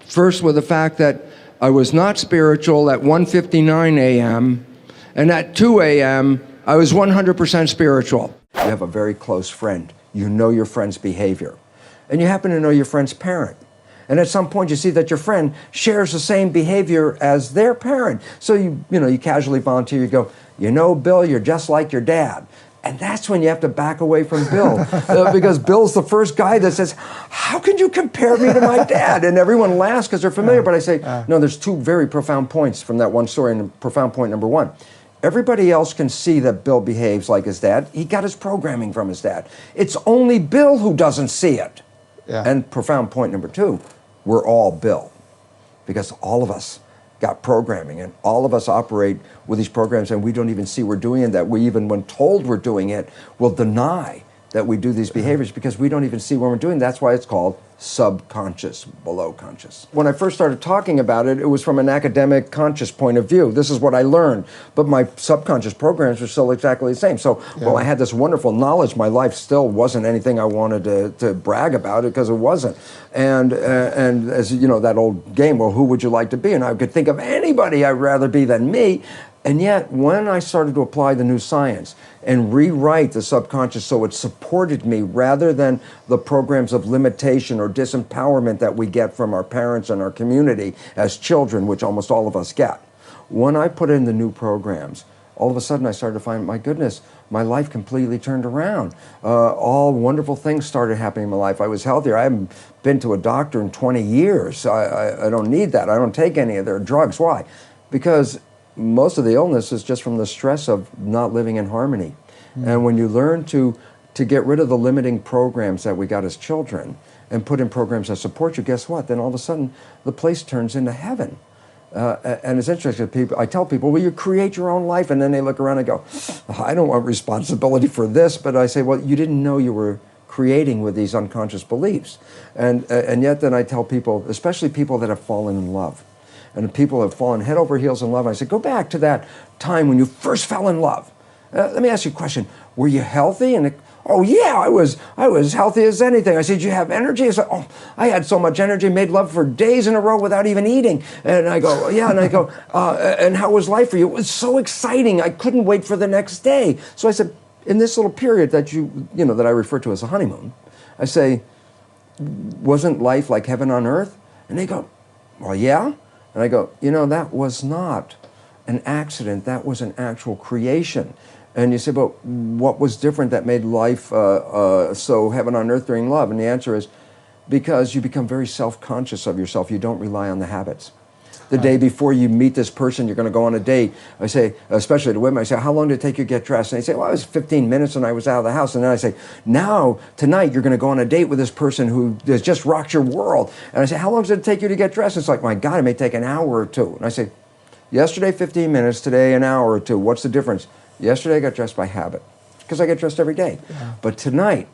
first with the fact that I was not spiritual at 1:59 a.m., and at 2 a.m., I was 100% spiritual. You have a very close friend. You know your friend's behavior. And you happen to know your friend's parent. And at some point you see that your friend shares the same behavior as their parent. So you casually volunteer, you go, you know, Bill, you're just like your dad. And that's when you have to back away from Bill, because Bill's the first guy that says, how can you compare me to my dad? And everyone laughs because they're familiar, but I say, no, there's two very profound points from that one story, and profound point number one. Everybody else can see that Bill behaves like his dad. He got his programming from his dad. It's only Bill who doesn't see it. Yeah. And profound point number two, we're all Bill, because all of us got programming, and all of us operate with these programs, and we don't even see we're doing it, that we even, when told we're doing it, will deny that we do these behaviors because we don't even see when we're doing it. That's why it's called subconscious, below conscious. When I first started talking about it, it was from an academic conscious point of view. This is what I learned, but my subconscious programs were still exactly the same. So while I had this wonderful knowledge, my life still wasn't anything I wanted to brag about it, because it wasn't. And as you know, that old game, well, who would you like to be? And I could think of anybody I'd rather be than me. And yet, when I started to apply the new science and rewrite the subconscious so it supported me rather than the programs of limitation or disempowerment that we get from our parents and our community as children, which almost all of us get, when I put in the new programs, all of a sudden I started to find, my goodness, my life completely turned around. All wonderful things started happening in my life. I was healthier. I haven't been to a doctor in 20 years. I don't need that. I don't take any of their drugs. Why? Because most of the illness is just from the stress of not living in harmony. And when you learn to get rid of the limiting programs that we got as children and put in programs that support you, guess what? Then all of a sudden, the place turns into heaven. And it's interesting, people, I tell people, well, you create your own life, and then they look around and go, I don't want responsibility for this, but I say, well, you didn't know you were creating with these unconscious beliefs. And yet then I tell people, especially people that have fallen in love, and people have fallen head over heels in love. And I say, go back to that time when you first fell in love. Let me ask you a question. Were you healthy? And oh yeah, I was healthy as anything. I said, did you have energy? I said, oh, I had so much energy, made love for days in a row without even eating. And I go, yeah, and I go, and how was life for you? It was so exciting. I couldn't wait for the next day. So I said, in this little period that that I refer to as a honeymoon, I say, wasn't life like heaven on earth? And they go, well, yeah. And I go, that was not an accident. That was an actual creation. And you say, but what was different that made life so heaven on earth during love? And the answer is, because you become very self-conscious of yourself. You don't rely on the habits. The day before you meet this person, you're going to go on a date. I say, especially to women, I say, how long did it take you to get dressed? And they say, well, it was 15 minutes and I was out of the house. And then I say, now, tonight, you're going to go on a date with this person who has just rocked your world. And I say, how long does it take you to get dressed? It's like, my God, it may take an hour or two. And I say, yesterday, 15 minutes, today, an hour or two. What's the difference? Yesterday, I got dressed by habit, because I get dressed every day. Yeah. But tonight,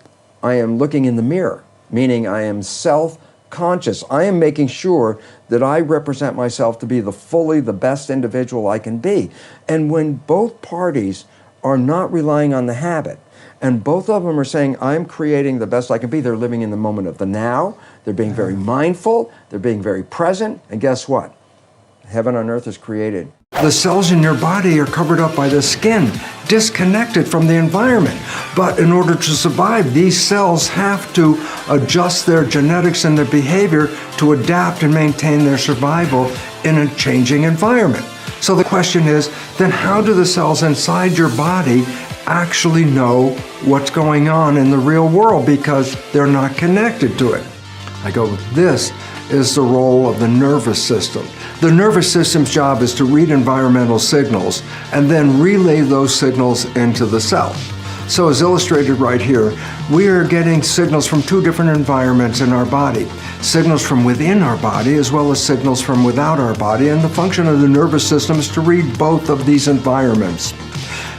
I am looking in the mirror, meaning I am self-conscious. I am making sure that I represent myself to be the best individual I can be. And when both parties are not relying on the habit, and both of them are saying, I'm creating the best I can be, they're living in the moment of the now, they're being very mindful, they're being very present, and guess what? Heaven on earth is created. The cells in your body are covered up by the skin, disconnected from the environment. But in order to survive, these cells have to adjust their genetics and their behavior to adapt and maintain their survival in a changing environment. So the question is, then how do the cells inside your body actually know what's going on in the real world, because they're not connected to it? I go, this is the role of the nervous system. The nervous system's job is to read environmental signals and then relay those signals into the cell. So as illustrated right here, we are getting signals from two different environments in our body. Signals from within our body as well as signals from without our body, and the function of the nervous system is to read both of these environments.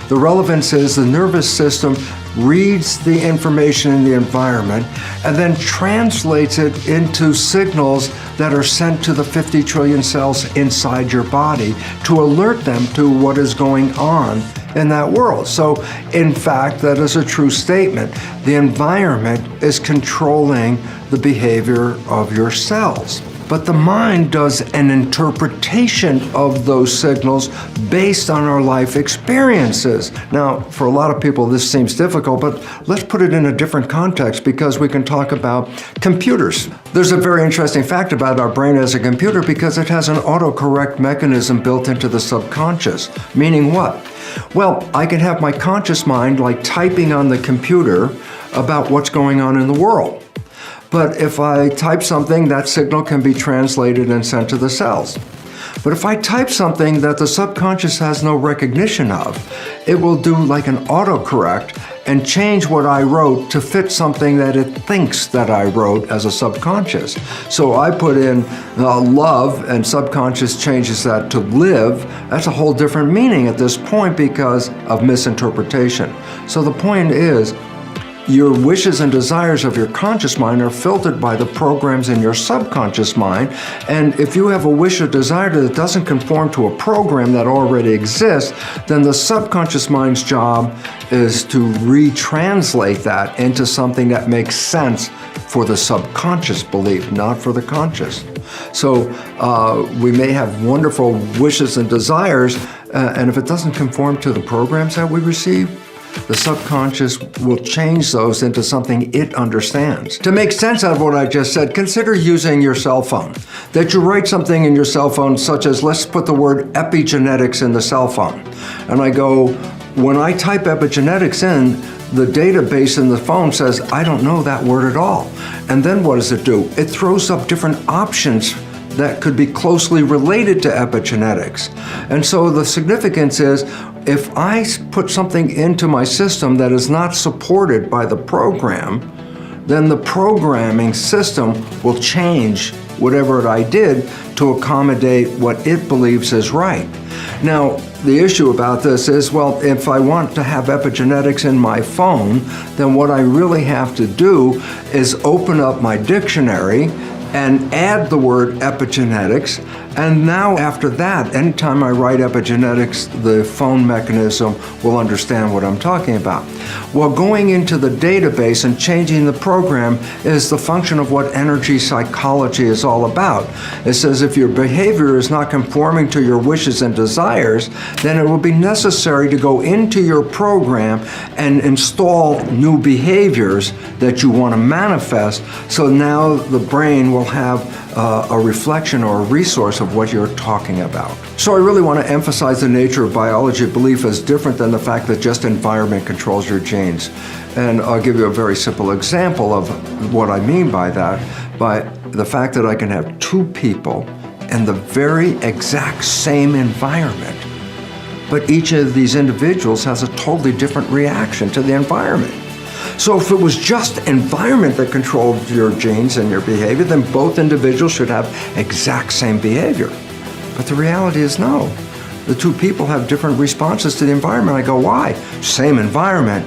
The relevance is the nervous system reads the information in the environment and then translates it into signals that are sent to the 50 trillion cells inside your body to alert them to what is going on in that world. So, in fact, that is a true statement. The environment is controlling the behavior of your cells. But the mind does an interpretation of those signals based on our life experiences. Now, for a lot of people, this seems difficult, but let's put it in a different context because we can talk about computers. There's a very interesting fact about our brain as a computer because it has an autocorrect mechanism built into the subconscious. Meaning what? Well, I can have my conscious mind like typing on the computer about what's going on in the world. But if I type something, that signal can be translated and sent to the cells. But if I type something that the subconscious has no recognition of, it will do like an autocorrect and change what I wrote to fit something that it thinks that I wrote as a subconscious. So I put in love and subconscious changes that to live. That's a whole different meaning at this point because of misinterpretation. So the point is, your wishes and desires of your conscious mind are filtered by the programs in your subconscious mind. And if you have a wish or desire that doesn't conform to a program that already exists, then the subconscious mind's job is to retranslate that into something that makes sense for the subconscious belief, not for the conscious. So we may have wonderful wishes and desires, and if it doesn't conform to the programs that we receive, the subconscious will change those into something it understands. To make sense out of what I just said, consider using your cell phone. That you write something in your cell phone such as, let's put the word epigenetics in the cell phone. And I go, when I type epigenetics in, the database in the phone says, I don't know that word at all. And then what does it do? It throws up different options that could be closely related to epigenetics. And so the significance is, if I put something into my system that is not supported by the program, then the programming system will change whatever I did to accommodate what it believes is right. Now, the issue about this is, well, if I want to have epigenetics in my phone, then what I really have to do is open up my dictionary and add the word epigenetics, and now after that, anytime I write epigenetics, the phone mechanism will understand what I'm talking about. Well, going into the database and changing the program is the function of what energy psychology is all about. It says if your behavior is not conforming to your wishes and desires, then it will be necessary to go into your program and install new behaviors that you want to manifest, so now the brain will have a reflection or a resource of what you're talking about. So I really want to emphasize the nature of biology belief as different than the fact that just environment controls your genes. And I'll give you a very simple example of what I mean by that, by the fact that I can have two people in the very exact same environment, but each of these individuals has a totally different reaction to the environment. So if it was just environment that controlled your genes and your behavior, then both individuals should have exact same behavior. But the reality is no. The two people have different responses to the environment. I go, why? Same environment,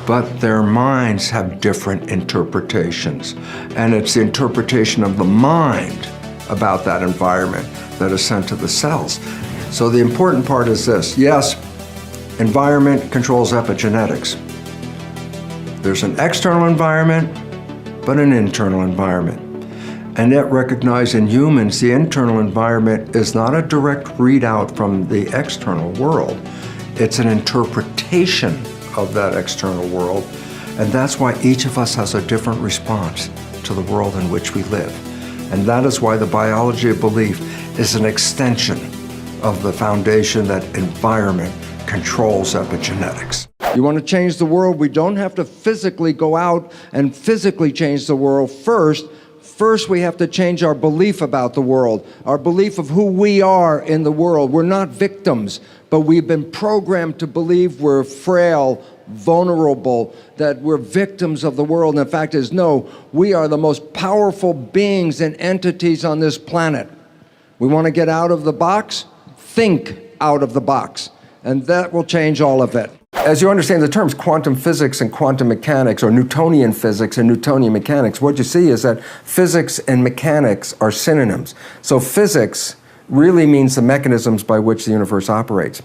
but their minds have different interpretations. And it's the interpretation of the mind about that environment that is sent to the cells. So the important part is this. Yes, environment controls epigenetics. There's an external environment, but an internal environment. And yet recognize in humans, the internal environment is not a direct readout from the external world. It's an interpretation of that external world. And that's why each of us has a different response to the world in which we live. And that is why the biology of belief is an extension of the foundation that environment controls epigenetics. You want to change the world? We don't have to physically go out and physically change the world first. First, we have to change our belief about the world, our belief of who we are in the world. We're not victims, but we've been programmed to believe we're frail, vulnerable, that we're victims of the world. And the fact is, no, we are the most powerful beings and entities on this planet. We want to get out of the box? Think out of the box. And that will change all of it. As you understand the terms quantum physics and quantum mechanics, or Newtonian physics and Newtonian mechanics, what you see is that physics and mechanics are synonyms. So physics really means the mechanisms by which the universe operates.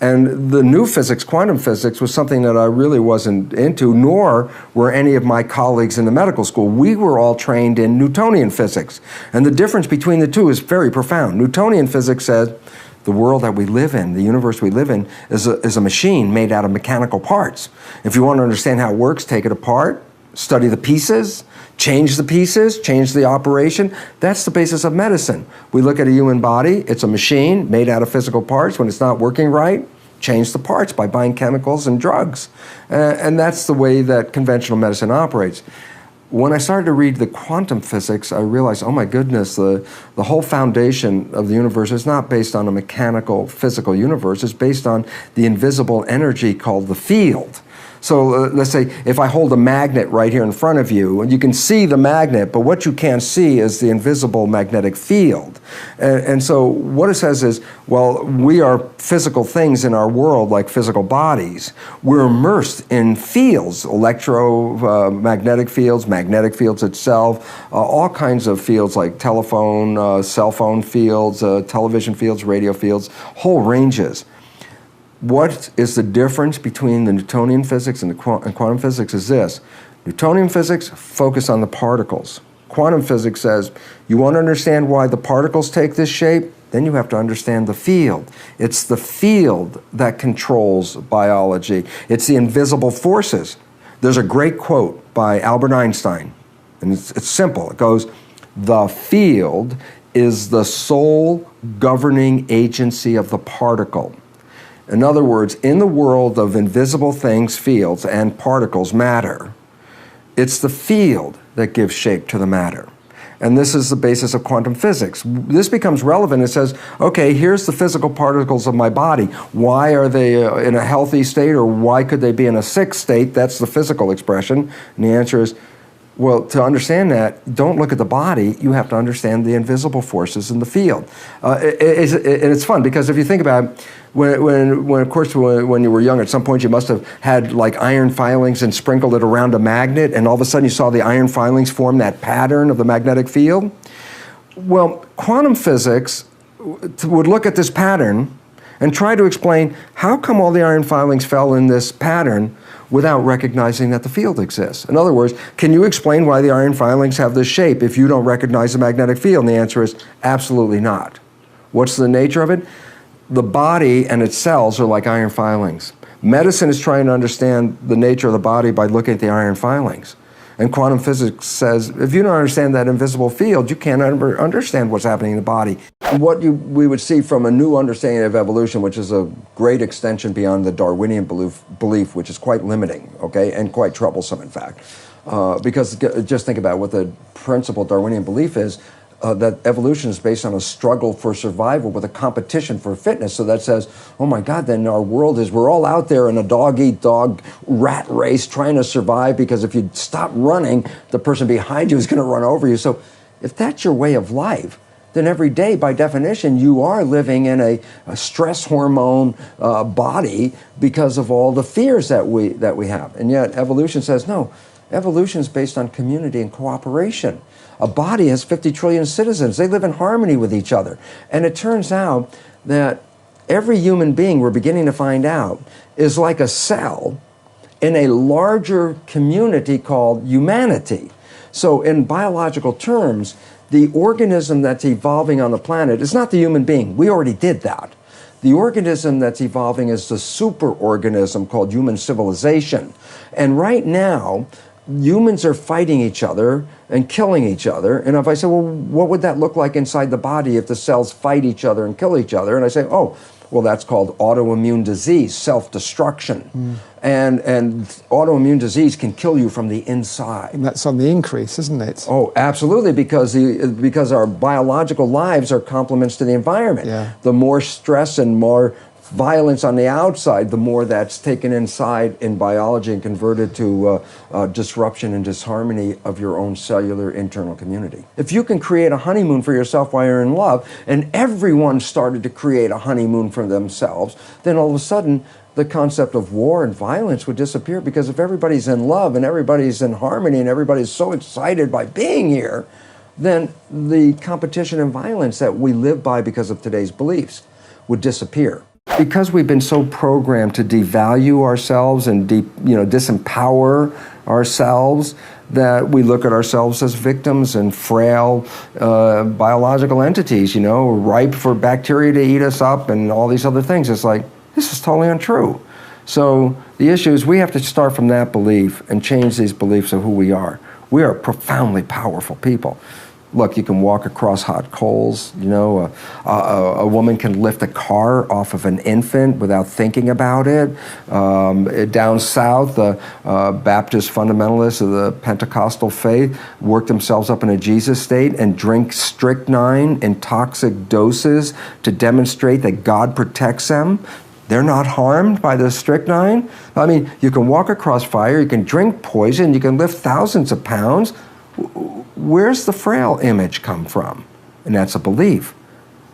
And the new physics, quantum physics, was something that I really wasn't into, nor were any of my colleagues in the medical school. We were all trained in Newtonian physics. And the difference between the two is very profound. Newtonian physics says the world that we live in, the universe we live in, is a machine made out of mechanical parts. If you want to understand how it works, take it apart, study the pieces, change the operation. That's the basis of medicine. We look at a human body, it's a machine made out of physical parts. When it's not working right, change the parts by buying chemicals and drugs. And that's the way that conventional medicine operates. When I started to read the quantum physics, I realized, oh my goodness, the whole foundation of the universe is not based on a mechanical, physical universe. It's based on the invisible energy called the field. So let's say if I hold a magnet right here in front of you, and you can see the magnet, but what you can't see is the invisible magnetic field. And so what it says is, well, we are physical things in our world, like physical bodies. We're immersed in fields, electromagnetic fields, magnetic fields itself, all kinds of fields like telephone, cell phone fields, television fields, radio fields, whole ranges. What is the difference between the Newtonian physics and quantum physics is this. Newtonian physics focus on the particles. Quantum physics says, you want to understand why the particles take this shape? Then you have to understand the field. It's the field that controls biology. It's the invisible forces. There's a great quote by Albert Einstein, and it's simple. It goes, the field is the sole governing agency of the particle. In other words, in the world of invisible things, fields, and particles, matter, it's the field that gives shape to the matter. And this is the basis of quantum physics. This becomes relevant. It says, okay, here's the physical particles of my body. Why are they in a healthy state, or why could they be in a sick state? That's the physical expression. And the answer is, well, to understand that, don't look at the body. You have to understand the invisible forces in the field. And it's fun, because if you think about it, when you were young, at some point you must have had like iron filings and sprinkled it around a magnet, and all of a sudden you saw the iron filings form that pattern of the magnetic field. Well, quantum physics would look at this pattern and try to explain how come all the iron filings fell in this pattern without recognizing that the field exists. In other words, can you explain why the iron filings have this shape if you don't recognize the magnetic field? And the answer is absolutely not. What's the nature of it? The body and its cells are like iron filings. Medicine is trying to understand the nature of the body by looking at the iron filings. And quantum physics says, if you don't understand that invisible field, you can't understand what's happening in the body. What we would see from a new understanding of evolution, which is a great extension beyond the Darwinian belief, which is quite limiting, okay, and quite troublesome, in fact. Because just think about what the principal Darwinian belief is, that evolution is based on a struggle for survival with a competition for fitness. So that says, oh my God, then our world is, we're all out there in a dog-eat-dog rat race trying to survive, because if you stop running, the person behind you is going to run over you. So if that's your way of life, then every day, by definition, you are living in a stress hormone body because of all the fears that we have. And yet evolution says, no, evolution is based on community and cooperation. A body has 50 trillion citizens. They live in harmony with each other. And it turns out that every human being, we're beginning to find out, is like a cell in a larger community called humanity. So in biological terms, the organism that's evolving on the planet is not the human being. We already did that. The organism that's evolving is the superorganism called human civilization. And right now, humans are fighting each other and killing each other. And if I say, well, what would that look like inside the body if the cells fight each other and kill each other? And I say, oh, well, that's called autoimmune disease, self-destruction. And autoimmune disease can kill you from the inside. And that's on the increase, isn't it? Oh, absolutely, because our biological lives are complements to the environment. Yeah. The more stress and more violence on the outside, the more that's taken inside in biology and converted to disruption and disharmony of your own cellular internal community. If you can create a honeymoon for yourself while you're in love, and everyone started to create a honeymoon for themselves, then all of a sudden the concept of war and violence would disappear, because if everybody's in love and everybody's in harmony and everybody's so excited by being here, then the competition and violence that we live by because of today's beliefs would disappear. Because we've been so programmed to devalue ourselves and disempower ourselves, that we look at ourselves as victims and frail biological entities, ripe for bacteria to eat us up and all these other things. It's like, this is totally untrue. So the issue is we have to start from that belief and change these beliefs of who we are. We are profoundly powerful people. Look, you can walk across hot coals, a woman can lift a car off of an infant without thinking about it. Down south, the Baptist fundamentalists of the Pentecostal faith work themselves up in a Jesus state and drink strychnine in toxic doses to demonstrate that God protects them. They're not harmed by the strychnine. I mean, you can walk across fire, you can drink poison, you can lift thousands of pounds. Where's the frail image come from? And that's a belief.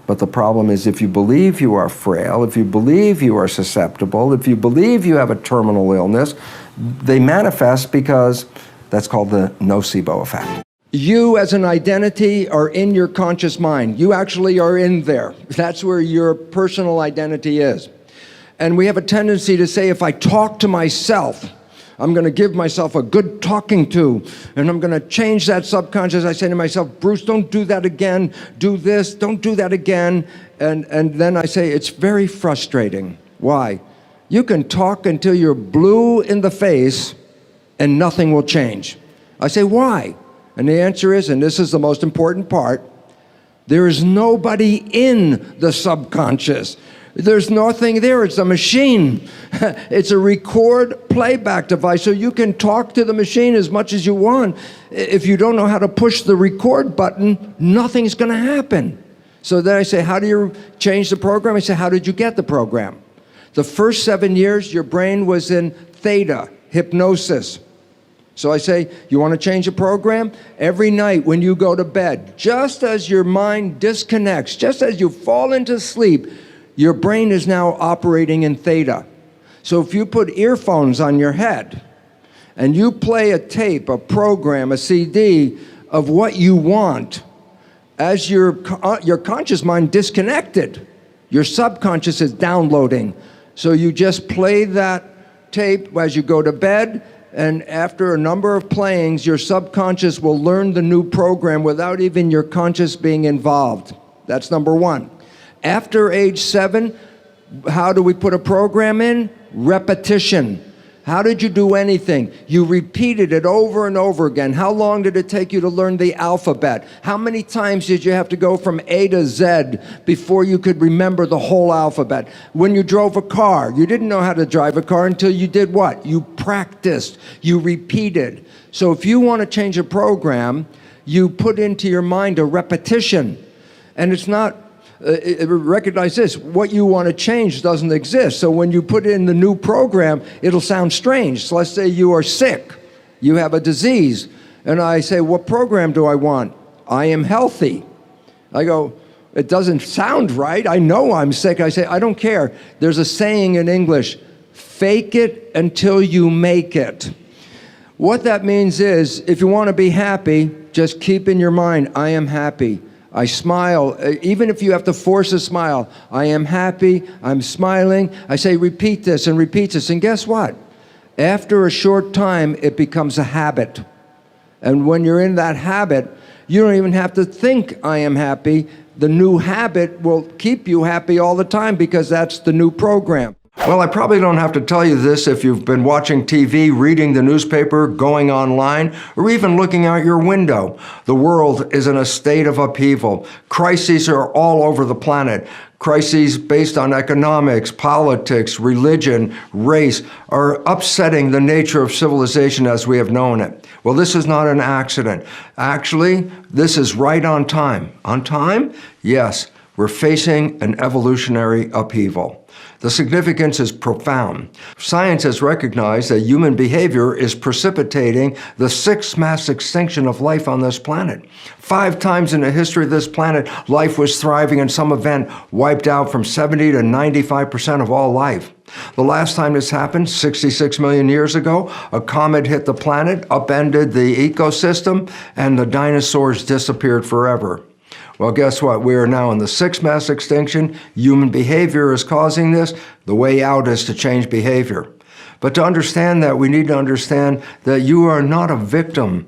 But the problem is, if you believe you are frail, if you believe you are susceptible, if you believe you have a terminal illness, they manifest because that's called the Nocebo Effect. You as an identity are in your conscious mind. You actually are in there. That's where your personal identity is. And we have a tendency to say, if I talk to myself, I'm going to give myself a good talking to, and I'm going to change that subconscious. I say to myself, Bruce, don't do that again. Do this, don't do that again. And then I say, it's very frustrating. Why? You can talk until you're blue in the face and nothing will change. I say, why? And the answer is, and this is the most important part, there is nobody in the subconscious. There's nothing there. It's a machine. It's a record playback device, so you can talk to the machine as much as you want. If you don't know how to push the record button, nothing's going to happen. So then I say, how do you change the program? I say, how did you get the program? The first 7 years, your brain was in theta, hypnosis. So I say, you want to change the program? Every night when you go to bed, just as your mind disconnects, just as you fall into sleep, your brain is now operating in theta. So if you put earphones on your head and you play a tape, a program, a CD of what you want, as your conscious mind disconnected, your subconscious is downloading. So you just play that tape as you go to bed, and after a number of playings, your subconscious will learn the new program without even your conscious being involved. That's number one. After age 7, how do we put a program in? Repetition. How did you do anything? You repeated it over and over again. How long did it take you to learn the alphabet? How many times did you have to go from A to Z before you could remember the whole alphabet? When you drove a car, you didn't know how to drive a car until you did what? You practiced. You repeated. So if you want to change a program, you put into your mind a repetition. And it's not recognize this, what you want to change doesn't exist. So when you put in the new program, it'll sound strange. So let's say you are sick, you have a disease, and I say, what program do I want? I am healthy. I go, it doesn't sound right. I know I'm sick. I say, I don't care. There's a saying in English, fake it until you make it. What that means is, if you want to be happy, just keep in your mind, I am happy. I smile, even if you have to force a smile. I am happy, I'm smiling. I say, repeat this and repeat this. And guess what? After a short time, it becomes a habit. And when you're in that habit, you don't even have to think, I am happy. The new habit will keep you happy all the time because that's the new program. Well, I probably don't have to tell you this if you've been watching TV, reading the newspaper, going online, or even looking out your window. The world is in a state of upheaval. Crises are all over the planet. Crises based on economics, politics, religion, race are upsetting the nature of civilization as we have known it. Well, this is not an accident. Actually, this is right on time. On time? Yes, we're facing an evolutionary upheaval. The significance is profound. Science has recognized that human behavior is precipitating the 6th mass extinction of life on this planet. 5 times in the history of this planet, life was thriving and some event wiped out from 70 to 95% of all life. The last time this happened, 66 million years ago, a comet hit the planet, upended the ecosystem, and the dinosaurs disappeared forever. Well, guess what? We are now in the 6th mass extinction. Human behavior is causing this. The way out is to change behavior. But to understand that, we need to understand that you are not a victim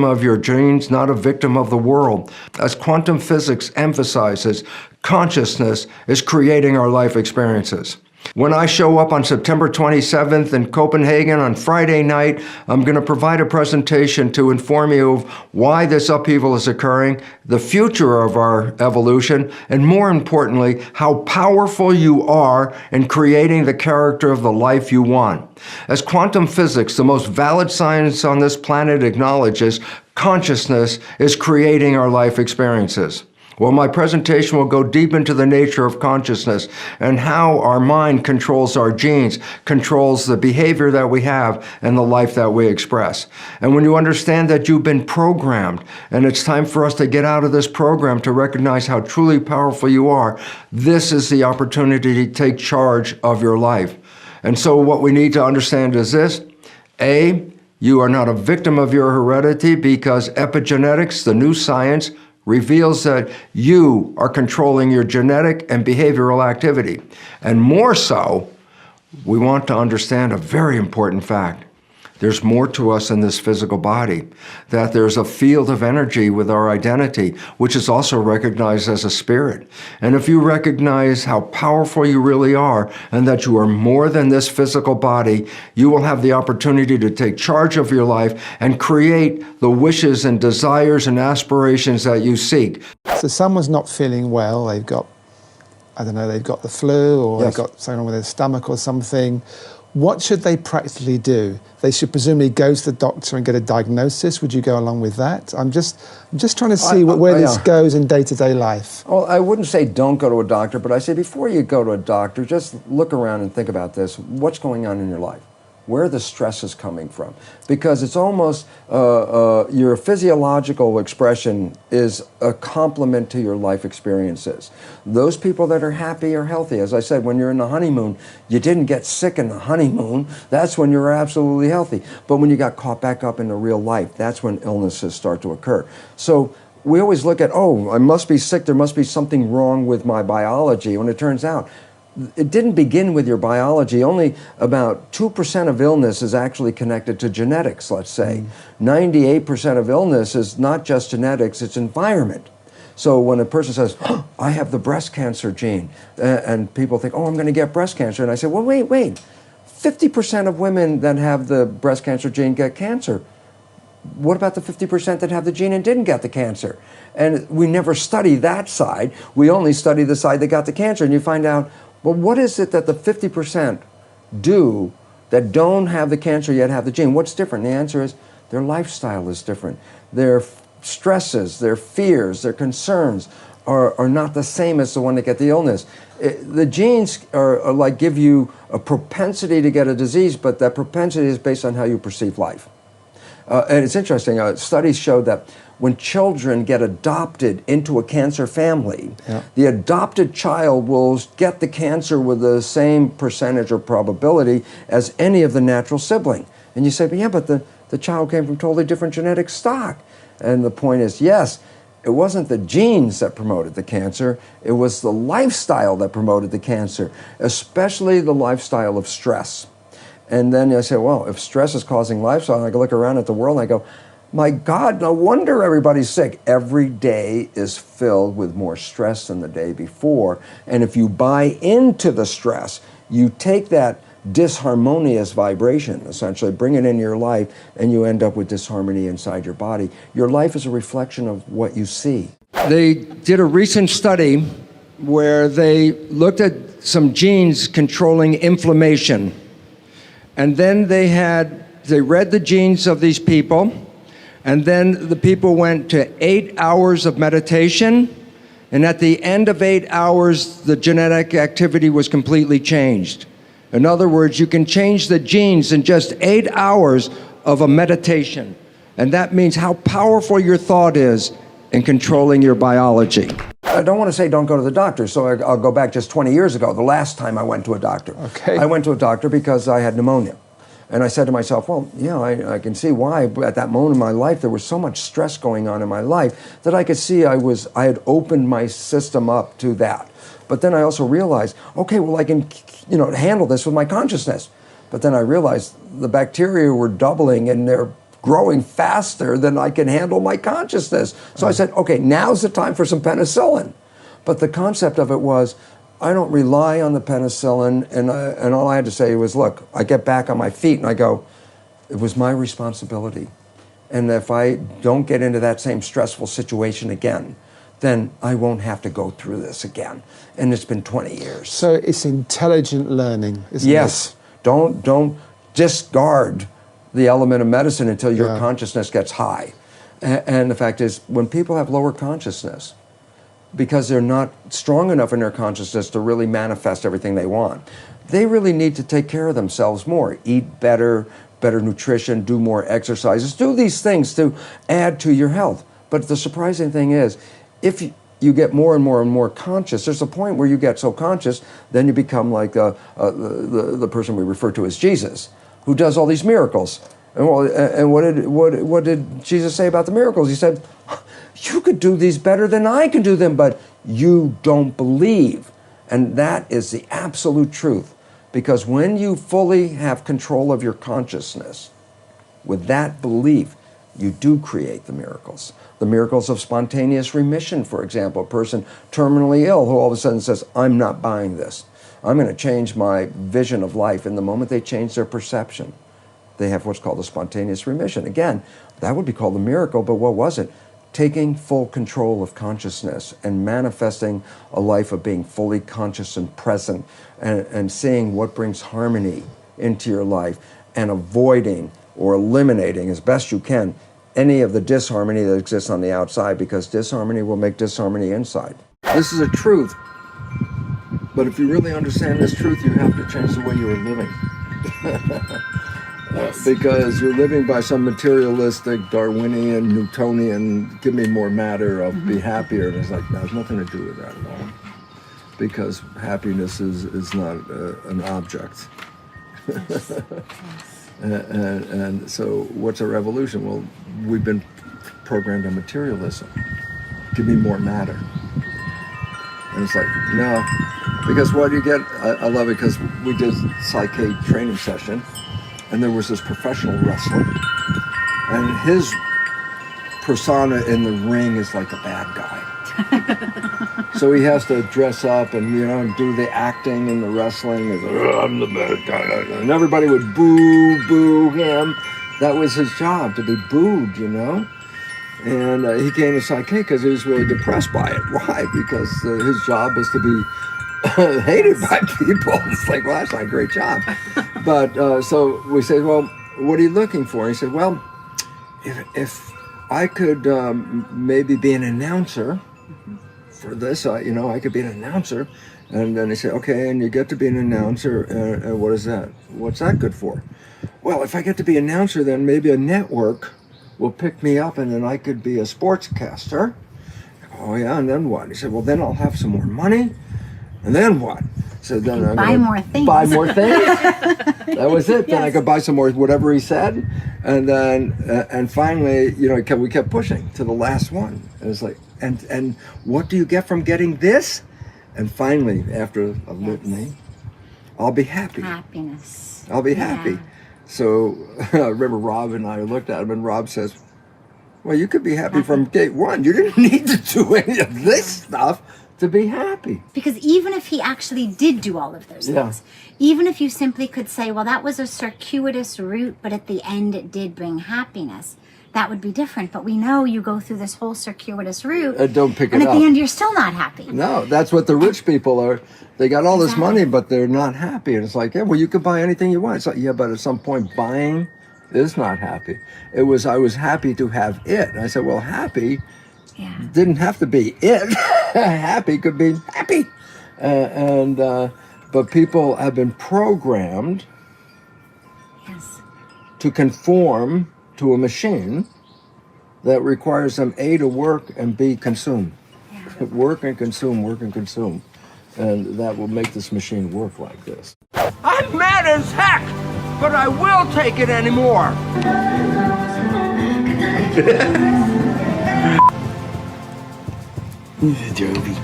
of your genes, not a victim of the world. As quantum physics emphasizes, consciousness is creating our life experiences. When I show up on September 27th in Copenhagen on Friday night, I'm going to provide a presentation to inform you of why this upheaval is occurring, the future of our evolution, and more importantly, how powerful you are in creating the character of the life you want. As quantum physics, the most valid science on this planet, acknowledges, consciousness is creating our life experiences. Well, my presentation will go deep into the nature of consciousness and how our mind controls our genes, controls the behavior that we have and the life that we express. And when you understand that you've been programmed and it's time for us to get out of this program to recognize how truly powerful you are, this is the opportunity to take charge of your life. And so what we need to understand is this: A, you are not a victim of your heredity because epigenetics, the new science, reveals that you are controlling your genetic and behavioral activity. And more so, we want to understand a very important fact. There's more to us in this physical body, that there's a field of energy with our identity, which is also recognized as a spirit. And if you recognize how powerful you really are and that you are more than this physical body, you will have the opportunity to take charge of your life and create the wishes and desires and aspirations that you seek. So someone's not feeling well, they've got the flu, or Yes. they've got something wrong with their stomach or something. What should they practically do? They should presumably go to the doctor and get a diagnosis. Would you go along with that? I'm just trying to see where this goes in day-to-day life. Well, I wouldn't say don't go to a doctor, but I say before you go to a doctor, just look around and think about this. What's going on in your life? Where are the stresses coming from? Because it's almost your physiological expression is a complement to your life experiences. Those people that are happy are healthy. As I said, when you're in the honeymoon, you didn't get sick in the honeymoon. That's when you're absolutely healthy. But when you got caught back up into real life, that's when illnesses start to occur. So we always look at, oh, I must be sick. There must be something wrong with my biology. When it turns out, it didn't begin with your biology. Only about 2% of illness is actually connected to genetics, let's say. 98% of illness is not just genetics, it's environment. So when a person says, oh, I have the breast cancer gene, and people think, oh, I'm going to get breast cancer. And I say, well, wait. 50% of women that have the breast cancer gene get cancer. What about the 50% that have the gene and didn't get the cancer? And we never study that side. We only study the side that got the cancer. And you find out, well, what is it that the 50% do that don't have the cancer yet have the gene? What's different? The answer is their lifestyle is different. Their stresses, their fears, their concerns are not the same as the one that get the illness. The genes are like give you a propensity to get a disease, but that propensity is based on how you perceive life. And it's interesting, studies show that when children get adopted into a cancer family, the adopted child will get the cancer with the same percentage or probability as any of the natural sibling. And you say, but the child came from totally different genetic stock. And the point is, yes, it wasn't the genes that promoted the cancer, it was the lifestyle that promoted the cancer, especially the lifestyle of stress. And then I say, well, if stress is causing lifestyle, and I look around at the world and I go, my God, no wonder everybody's sick. Every day is filled with more stress than the day before. And if you buy into the stress, you take that disharmonious vibration, essentially, bring it into your life, and you end up with disharmony inside your body. Your life is a reflection of what you see. They did a recent study where they looked at some genes controlling inflammation. And then they read the genes of these people, and then the people went to 8 hours of meditation And at the end of 8 hours, the genetic activity was completely changed. In other words, you can change the genes in just 8 hours of a meditation. And that means how powerful your thought is in controlling your biology. I don't want to say don't go to the doctor, so I'll go back just 20 years ago, the last time I went to a doctor. Okay. I went to a doctor because I had pneumonia. And I said to myself, well, yeah, I can see why. At that moment in my life, there was so much stress going on in my life that I could see I had opened my system up to that. But then I also realized, okay, well, I can, handle this with my consciousness. But then I realized the bacteria were doubling and they're growing faster than I can handle my consciousness. So I said, okay, now's the time for some penicillin. But the concept of it was, I don't rely on the penicillin, and all I had to say was, look, I get back on my feet and I go, it was my responsibility. And if I don't get into that same stressful situation again, then I won't have to go through this again. And it's been 20 years. So it's intelligent learning, isn't it? Yes. Don't discard the element of medicine until your consciousness gets high. And the fact is, when people have lower consciousness, because they're not strong enough in their consciousness to really manifest everything they want, they really need to take care of themselves more. Eat better, better nutrition, do more exercises, do these things to add to your health. But the surprising thing is, if you get more and more and more conscious, there's a point where you get so conscious, then you become like the person we refer to as Jesus, who does all these miracles. And what did Jesus say about the miracles? He said, you could do these better than I can do them, but you don't believe. And that is the absolute truth. Because when you fully have control of your consciousness, with that belief, you do create the miracles. The miracles of spontaneous remission, for example, a person terminally ill who all of a sudden says, I'm not buying this. I'm going to change my vision of life. And the moment they change their perception, they have what's called a spontaneous remission. Again, that would be called a miracle, but what was it? Taking full control of consciousness and manifesting a life of being fully conscious and present and seeing what brings harmony into your life and avoiding or eliminating as best you can any of the disharmony that exists on the outside, because disharmony will make disharmony inside. This is a truth, but if you really understand this truth, you have to change the way you are living. Because you're living by some materialistic, Darwinian, Newtonian, give me more matter, I'll be happier. And it's like, that has nothing to do with that at all. Because happiness is not an object. And so what's a revolution? Well, we've been programmed on materialism. Give me more matter. And it's like, no. Because what you get, I love it because we did Psyche training session. And there was this professional wrestler, and his persona in the ring is like a bad guy. So he has to dress up and do the acting and the wrestling. He's like, I'm the bad guy, and everybody would boo him. That was his job, to be booed, And he came to Psyche because he was really depressed by it. Why? Because his job is to be hated by people. It's like, well, that's not a great job. But so we said, well, what are you looking for? And he said, well, if I could maybe be an announcer for this, I could be an announcer. And then he said, okay, and you get to be an announcer, and what is that? What's that good for? Well, if I get to be an announcer, then maybe a network will pick me up, and then I could be a sportscaster. Oh, yeah, and then what? He said, well, then I'll have some more money. And then what? So then I'm buy more things. Buy more things. That was it. Yes. Then I could buy some more, whatever he said, and then and finally, we kept pushing to the last one. And it's like, and what do you get from getting this? And finally, after a litany, I'll be happy. Happiness. I'll be happy. So I remember Rob and I looked at him, and Rob says, "Well, you could be happy from gate one. You didn't need to do any of this stuff to be happy." Because even if he actually did do all of those things, even if you simply could say, well, that was a circuitous route, but at the end it did bring happiness, that would be different. But we know you go through this whole circuitous route, don't pick it and up. at the end you're still not happy. No, that's what the rich people are. They got all this money, but they're not happy. And it's like, yeah, well, you can buy anything you want. It's like, yeah, but at some point buying is not happy. I was happy to have it. And I said, well, happy Yeah. Didn't have to be it. Happy could be happy. But people have been programmed Yes. to conform to a machine that requires them A, to work, and B, consume. Yeah. Work and consume, work and consume. And that will make this machine work like this. I'm mad as heck, but I will take it anymore. He's a Joby.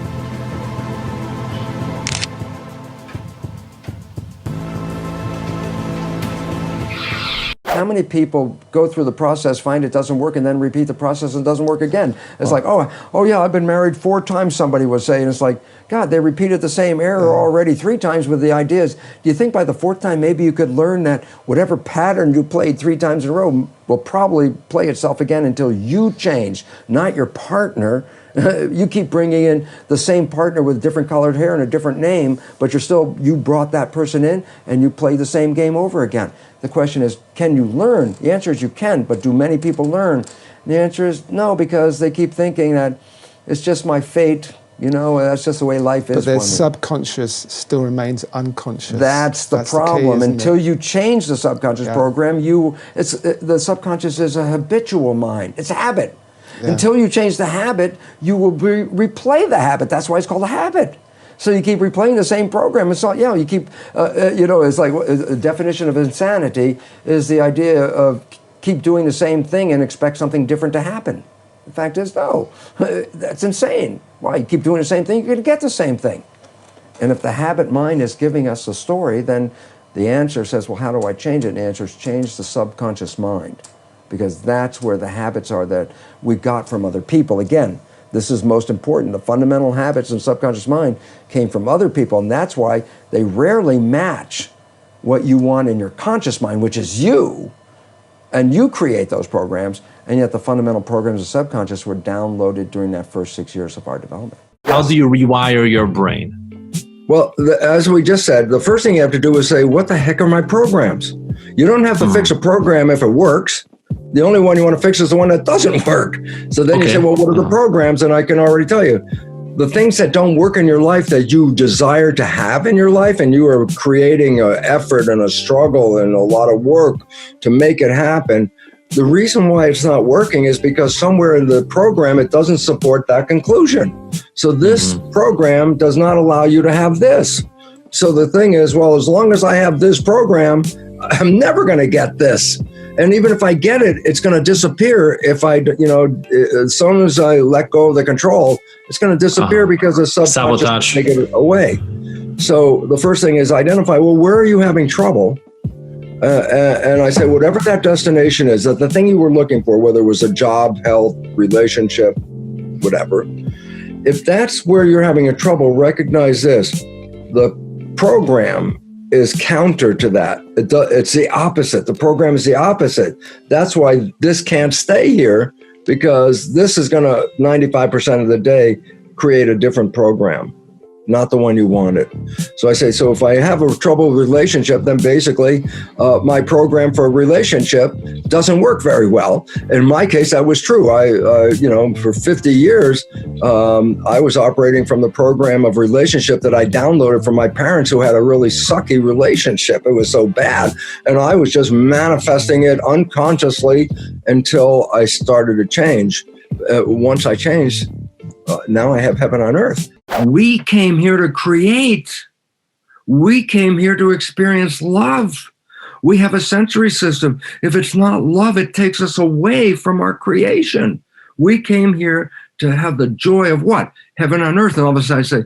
How many people go through the process, find it doesn't work, and then repeat the process and it doesn't work again? It's like, oh yeah, I've been married 4 times, somebody was saying. It's like, God, they repeated the same error already 3 times with the ideas. Do you think by the 4th time maybe you could learn that whatever pattern you played 3 times in a row will probably play itself again until you change, not your partner? You keep bringing in the same partner with different colored hair and a different name, but you brought that person in and you play the same game over again. The question is, can you learn? The answer is you can, but do many people learn? The answer is no, because they keep thinking that it's just my fate, that's just the way life is. But their for me. subconscious still remains unconscious. That's the problem. key, Until you change the subconscious program, the subconscious is a habitual mind. It's a habit. Yeah. Until you change the habit, you will replay the habit. That's why it's called a habit. So you keep replaying the same program. It's all, you keep, it's like a definition of insanity is the idea of keep doing the same thing and expect something different to happen. The fact is, no, that's insane. Why? You keep doing the same thing, you're going to get the same thing. And if the habit mind is giving us the story, then the answer says, well, how do I change it? And the answer is change the subconscious mind, because that's where the habits are that we got from other people. Again, this is most important. The fundamental habits in subconscious mind came from other people, and that's why they rarely match what you want in your conscious mind, which is you, and you create those programs, and yet the fundamental programs of subconscious were downloaded during that first 6 years of our development. How do you rewire your brain? Well, as we just said, the first thing you have to do is say, what the heck are my programs? You don't have to fix a program if it works. The only one you want to fix is the one that doesn't work. So then you say, well, what are the programs? And I can already tell you, the things that don't work in your life that you desire to have in your life, and you are creating an effort and a struggle and a lot of work to make it happen, the reason why it's not working is because somewhere in the program, it doesn't support that conclusion. So this program does not allow you to have this. So the thing is, well, as long as I have this program, I'm never going to get this. And even if I get it, it's going to disappear if as soon as I let go of the control, it's going to disappear because the subconscious take it away. So the first thing is identify, well, where are you having trouble? And I say, whatever that destination is, that the thing you were looking for, whether it was a job, health, relationship, whatever, if that's where you're having a trouble, recognize this. The program is counter to that. It's the opposite. The program is the opposite. That's why this can't stay here, because this is going to 95% of the day create a different program, not the one you wanted. So I say, so if I have a trouble relationship, then basically my program for a relationship doesn't work very well. In my case, that was true. For 50 years, I was operating from the program of relationship that I downloaded from my parents, who had a really sucky relationship. It was so bad. And I was just manifesting it unconsciously until I started to change. Once I changed, now I have heaven on earth. We came here to create. We came here to experience love. We have a sensory system. If it's not love, it takes us away from our creation. We came here to have the joy of what? Heaven on earth. And all of a sudden I say,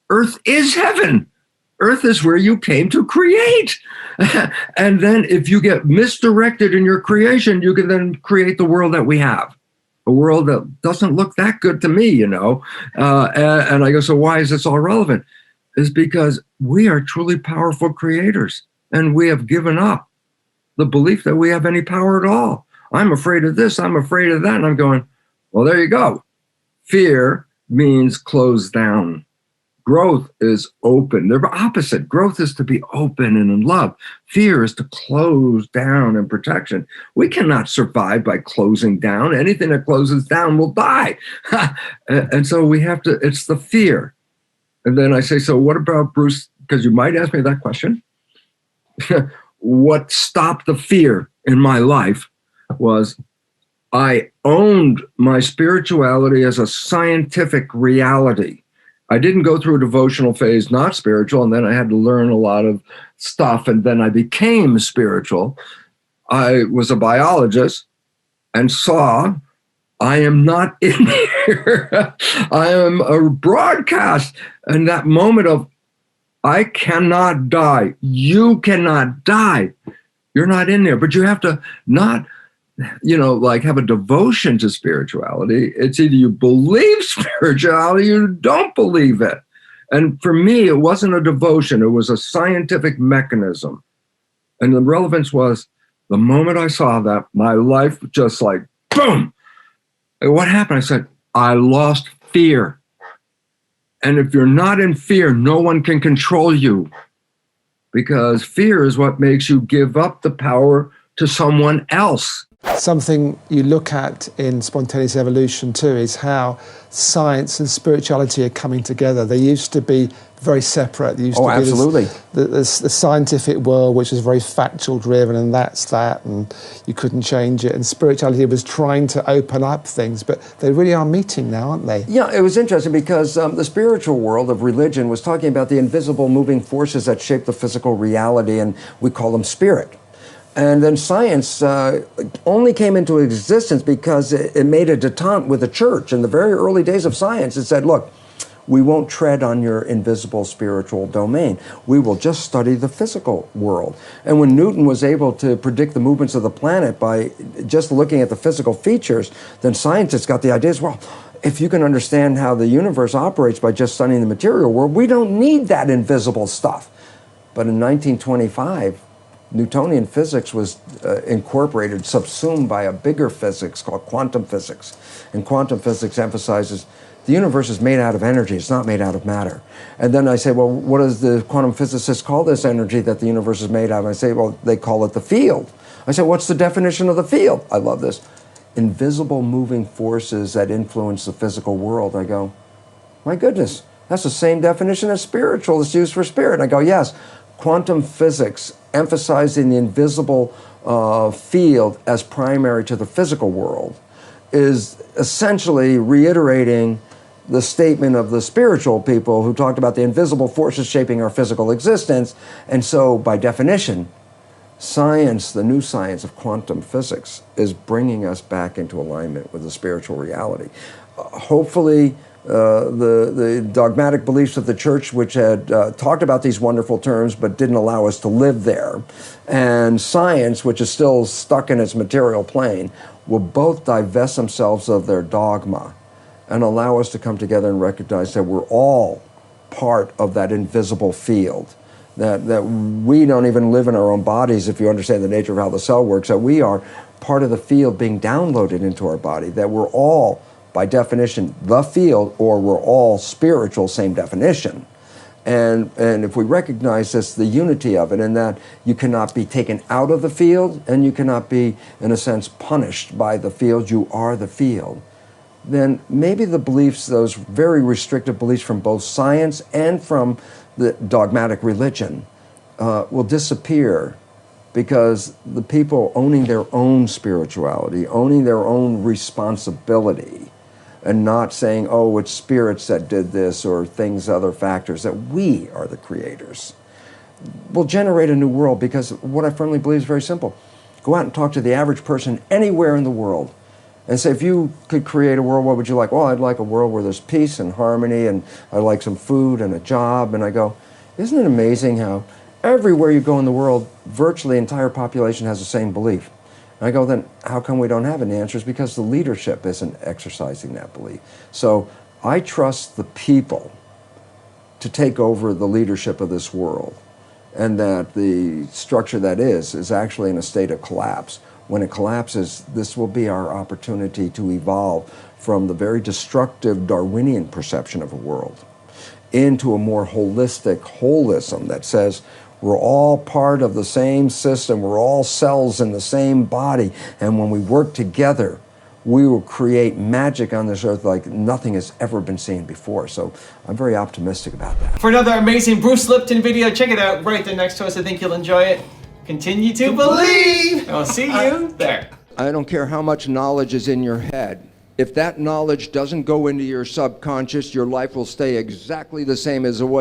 earth is heaven. Earth is where you came to create. And then if you get misdirected in your creation, you can then create the world that we have. A world that doesn't look that good to me, and I go, so why is this all relevant? It's because we are truly powerful creators, and we have given up the belief that we have any power at all. I'm afraid of this, I'm afraid of that, and I'm going, well, there you go. Fear means close down. Growth is open. They're opposite. Growth is to be open and in love. Fear is to close down in protection. We cannot survive by closing down. Anything that closes down will die. And so we have to, it's the fear. And then I say, so what about Bruce? Because you might ask me that question. What stopped the fear in my life was I owned my spirituality as a scientific reality. I didn't go through a devotional phase, not spiritual, and then I had to learn a lot of stuff, and then I became spiritual. I was a biologist and saw I am not in here. I am a broadcast. And that moment of, I cannot die. You cannot die. You're not in there, but you have to not, like have a devotion to spirituality. It's either you believe spirituality or you don't believe it. And for me, it wasn't a devotion. It was a scientific mechanism. And the relevance was the moment I saw that, my life just like, boom. And what happened? I said, I lost fear. And if you're not in fear, no one can control you, because fear is what makes you give up the power to someone else. Something you look at in spontaneous evolution too is how science and spirituality are coming together. They used to be very separate. There used to be absolutely. The scientific world, which is very factual driven, and that's that, and you couldn't change it. And spirituality was trying to open up things, but they really are meeting now, aren't they? Yeah, it was interesting because the spiritual world of religion was talking about the invisible moving forces that shape the physical reality, and we call them spirit. And then science only came into existence because it made a detente with the church. In the very early days of science, it said, look, we won't tread on your invisible spiritual domain. We will just study the physical world. And when Newton was able to predict the movements of the planet by just looking at the physical features, then scientists got the ideas, well, if you can understand how the universe operates by just studying the material world, we don't need that invisible stuff. But in 1925, Newtonian physics was incorporated, subsumed by a bigger physics called quantum physics. And quantum physics emphasizes the universe is made out of energy, it's not made out of matter. And then I say, well, what does the quantum physicists call this energy that the universe is made out of? I say, well, they call it the field. I say, what's the definition of the field? I love this. Invisible moving forces that influence the physical world. I go, my goodness, that's the same definition as spiritual that's used for spirit. And I go, yes, quantum physics emphasizing the invisible field as primary to the physical world is essentially reiterating the statement of the spiritual people who talked about the invisible forces shaping our physical existence. And so, by definition, science, the new science of quantum physics, is bringing us back into alignment with the spiritual reality. Hopefully, the dogmatic beliefs of the church, which had talked about these wonderful terms but didn't allow us to live there, and science, which is still stuck in its material plane, will both divest themselves of their dogma and allow us to come together and recognize that we're all part of that invisible field, that we don't even live in our own bodies, if you understand the nature of how the cell works, that we are part of the field being downloaded into our body, that we're all, by definition, the field, or we're all spiritual, same definition. And if we recognize this, the unity of it, and that you cannot be taken out of the field, and you cannot be, in a sense, punished by the field, you are the field, then maybe the beliefs, those very restrictive beliefs from both science and from the dogmatic religion, will disappear, because the people owning their own spirituality, owning their own responsibility, and not saying, oh, it's spirits that did this or things, other factors, that we are the creators, will generate a new world. Because what I firmly believe is very simple. Go out and talk to the average person anywhere in the world and say, if you could create a world, what would you like? Well, I'd like a world where there's peace and harmony, and I'd like some food and a job. And I go, isn't it amazing how everywhere you go in the world, virtually the entire population has the same belief? And I go, then how come we don't have it? And the answer is because the leadership isn't exercising that belief. So I trust the people to take over the leadership of this world, and that the structure that is actually in a state of collapse. When it collapses, this will be our opportunity to evolve from the very destructive Darwinian perception of a world into a more holistic holism that says we're all part of the same system, we're all cells in the same body, and when we work together, we will create magic on this earth like nothing has ever been seen before. So I'm very optimistic about that. For another amazing Bruce Lipton video, check it out right there next to us. I think you'll enjoy it. Continue to believe. I'll see you there. I don't care how much knowledge is in your head. If that knowledge doesn't go into your subconscious, your life will stay exactly the same as it was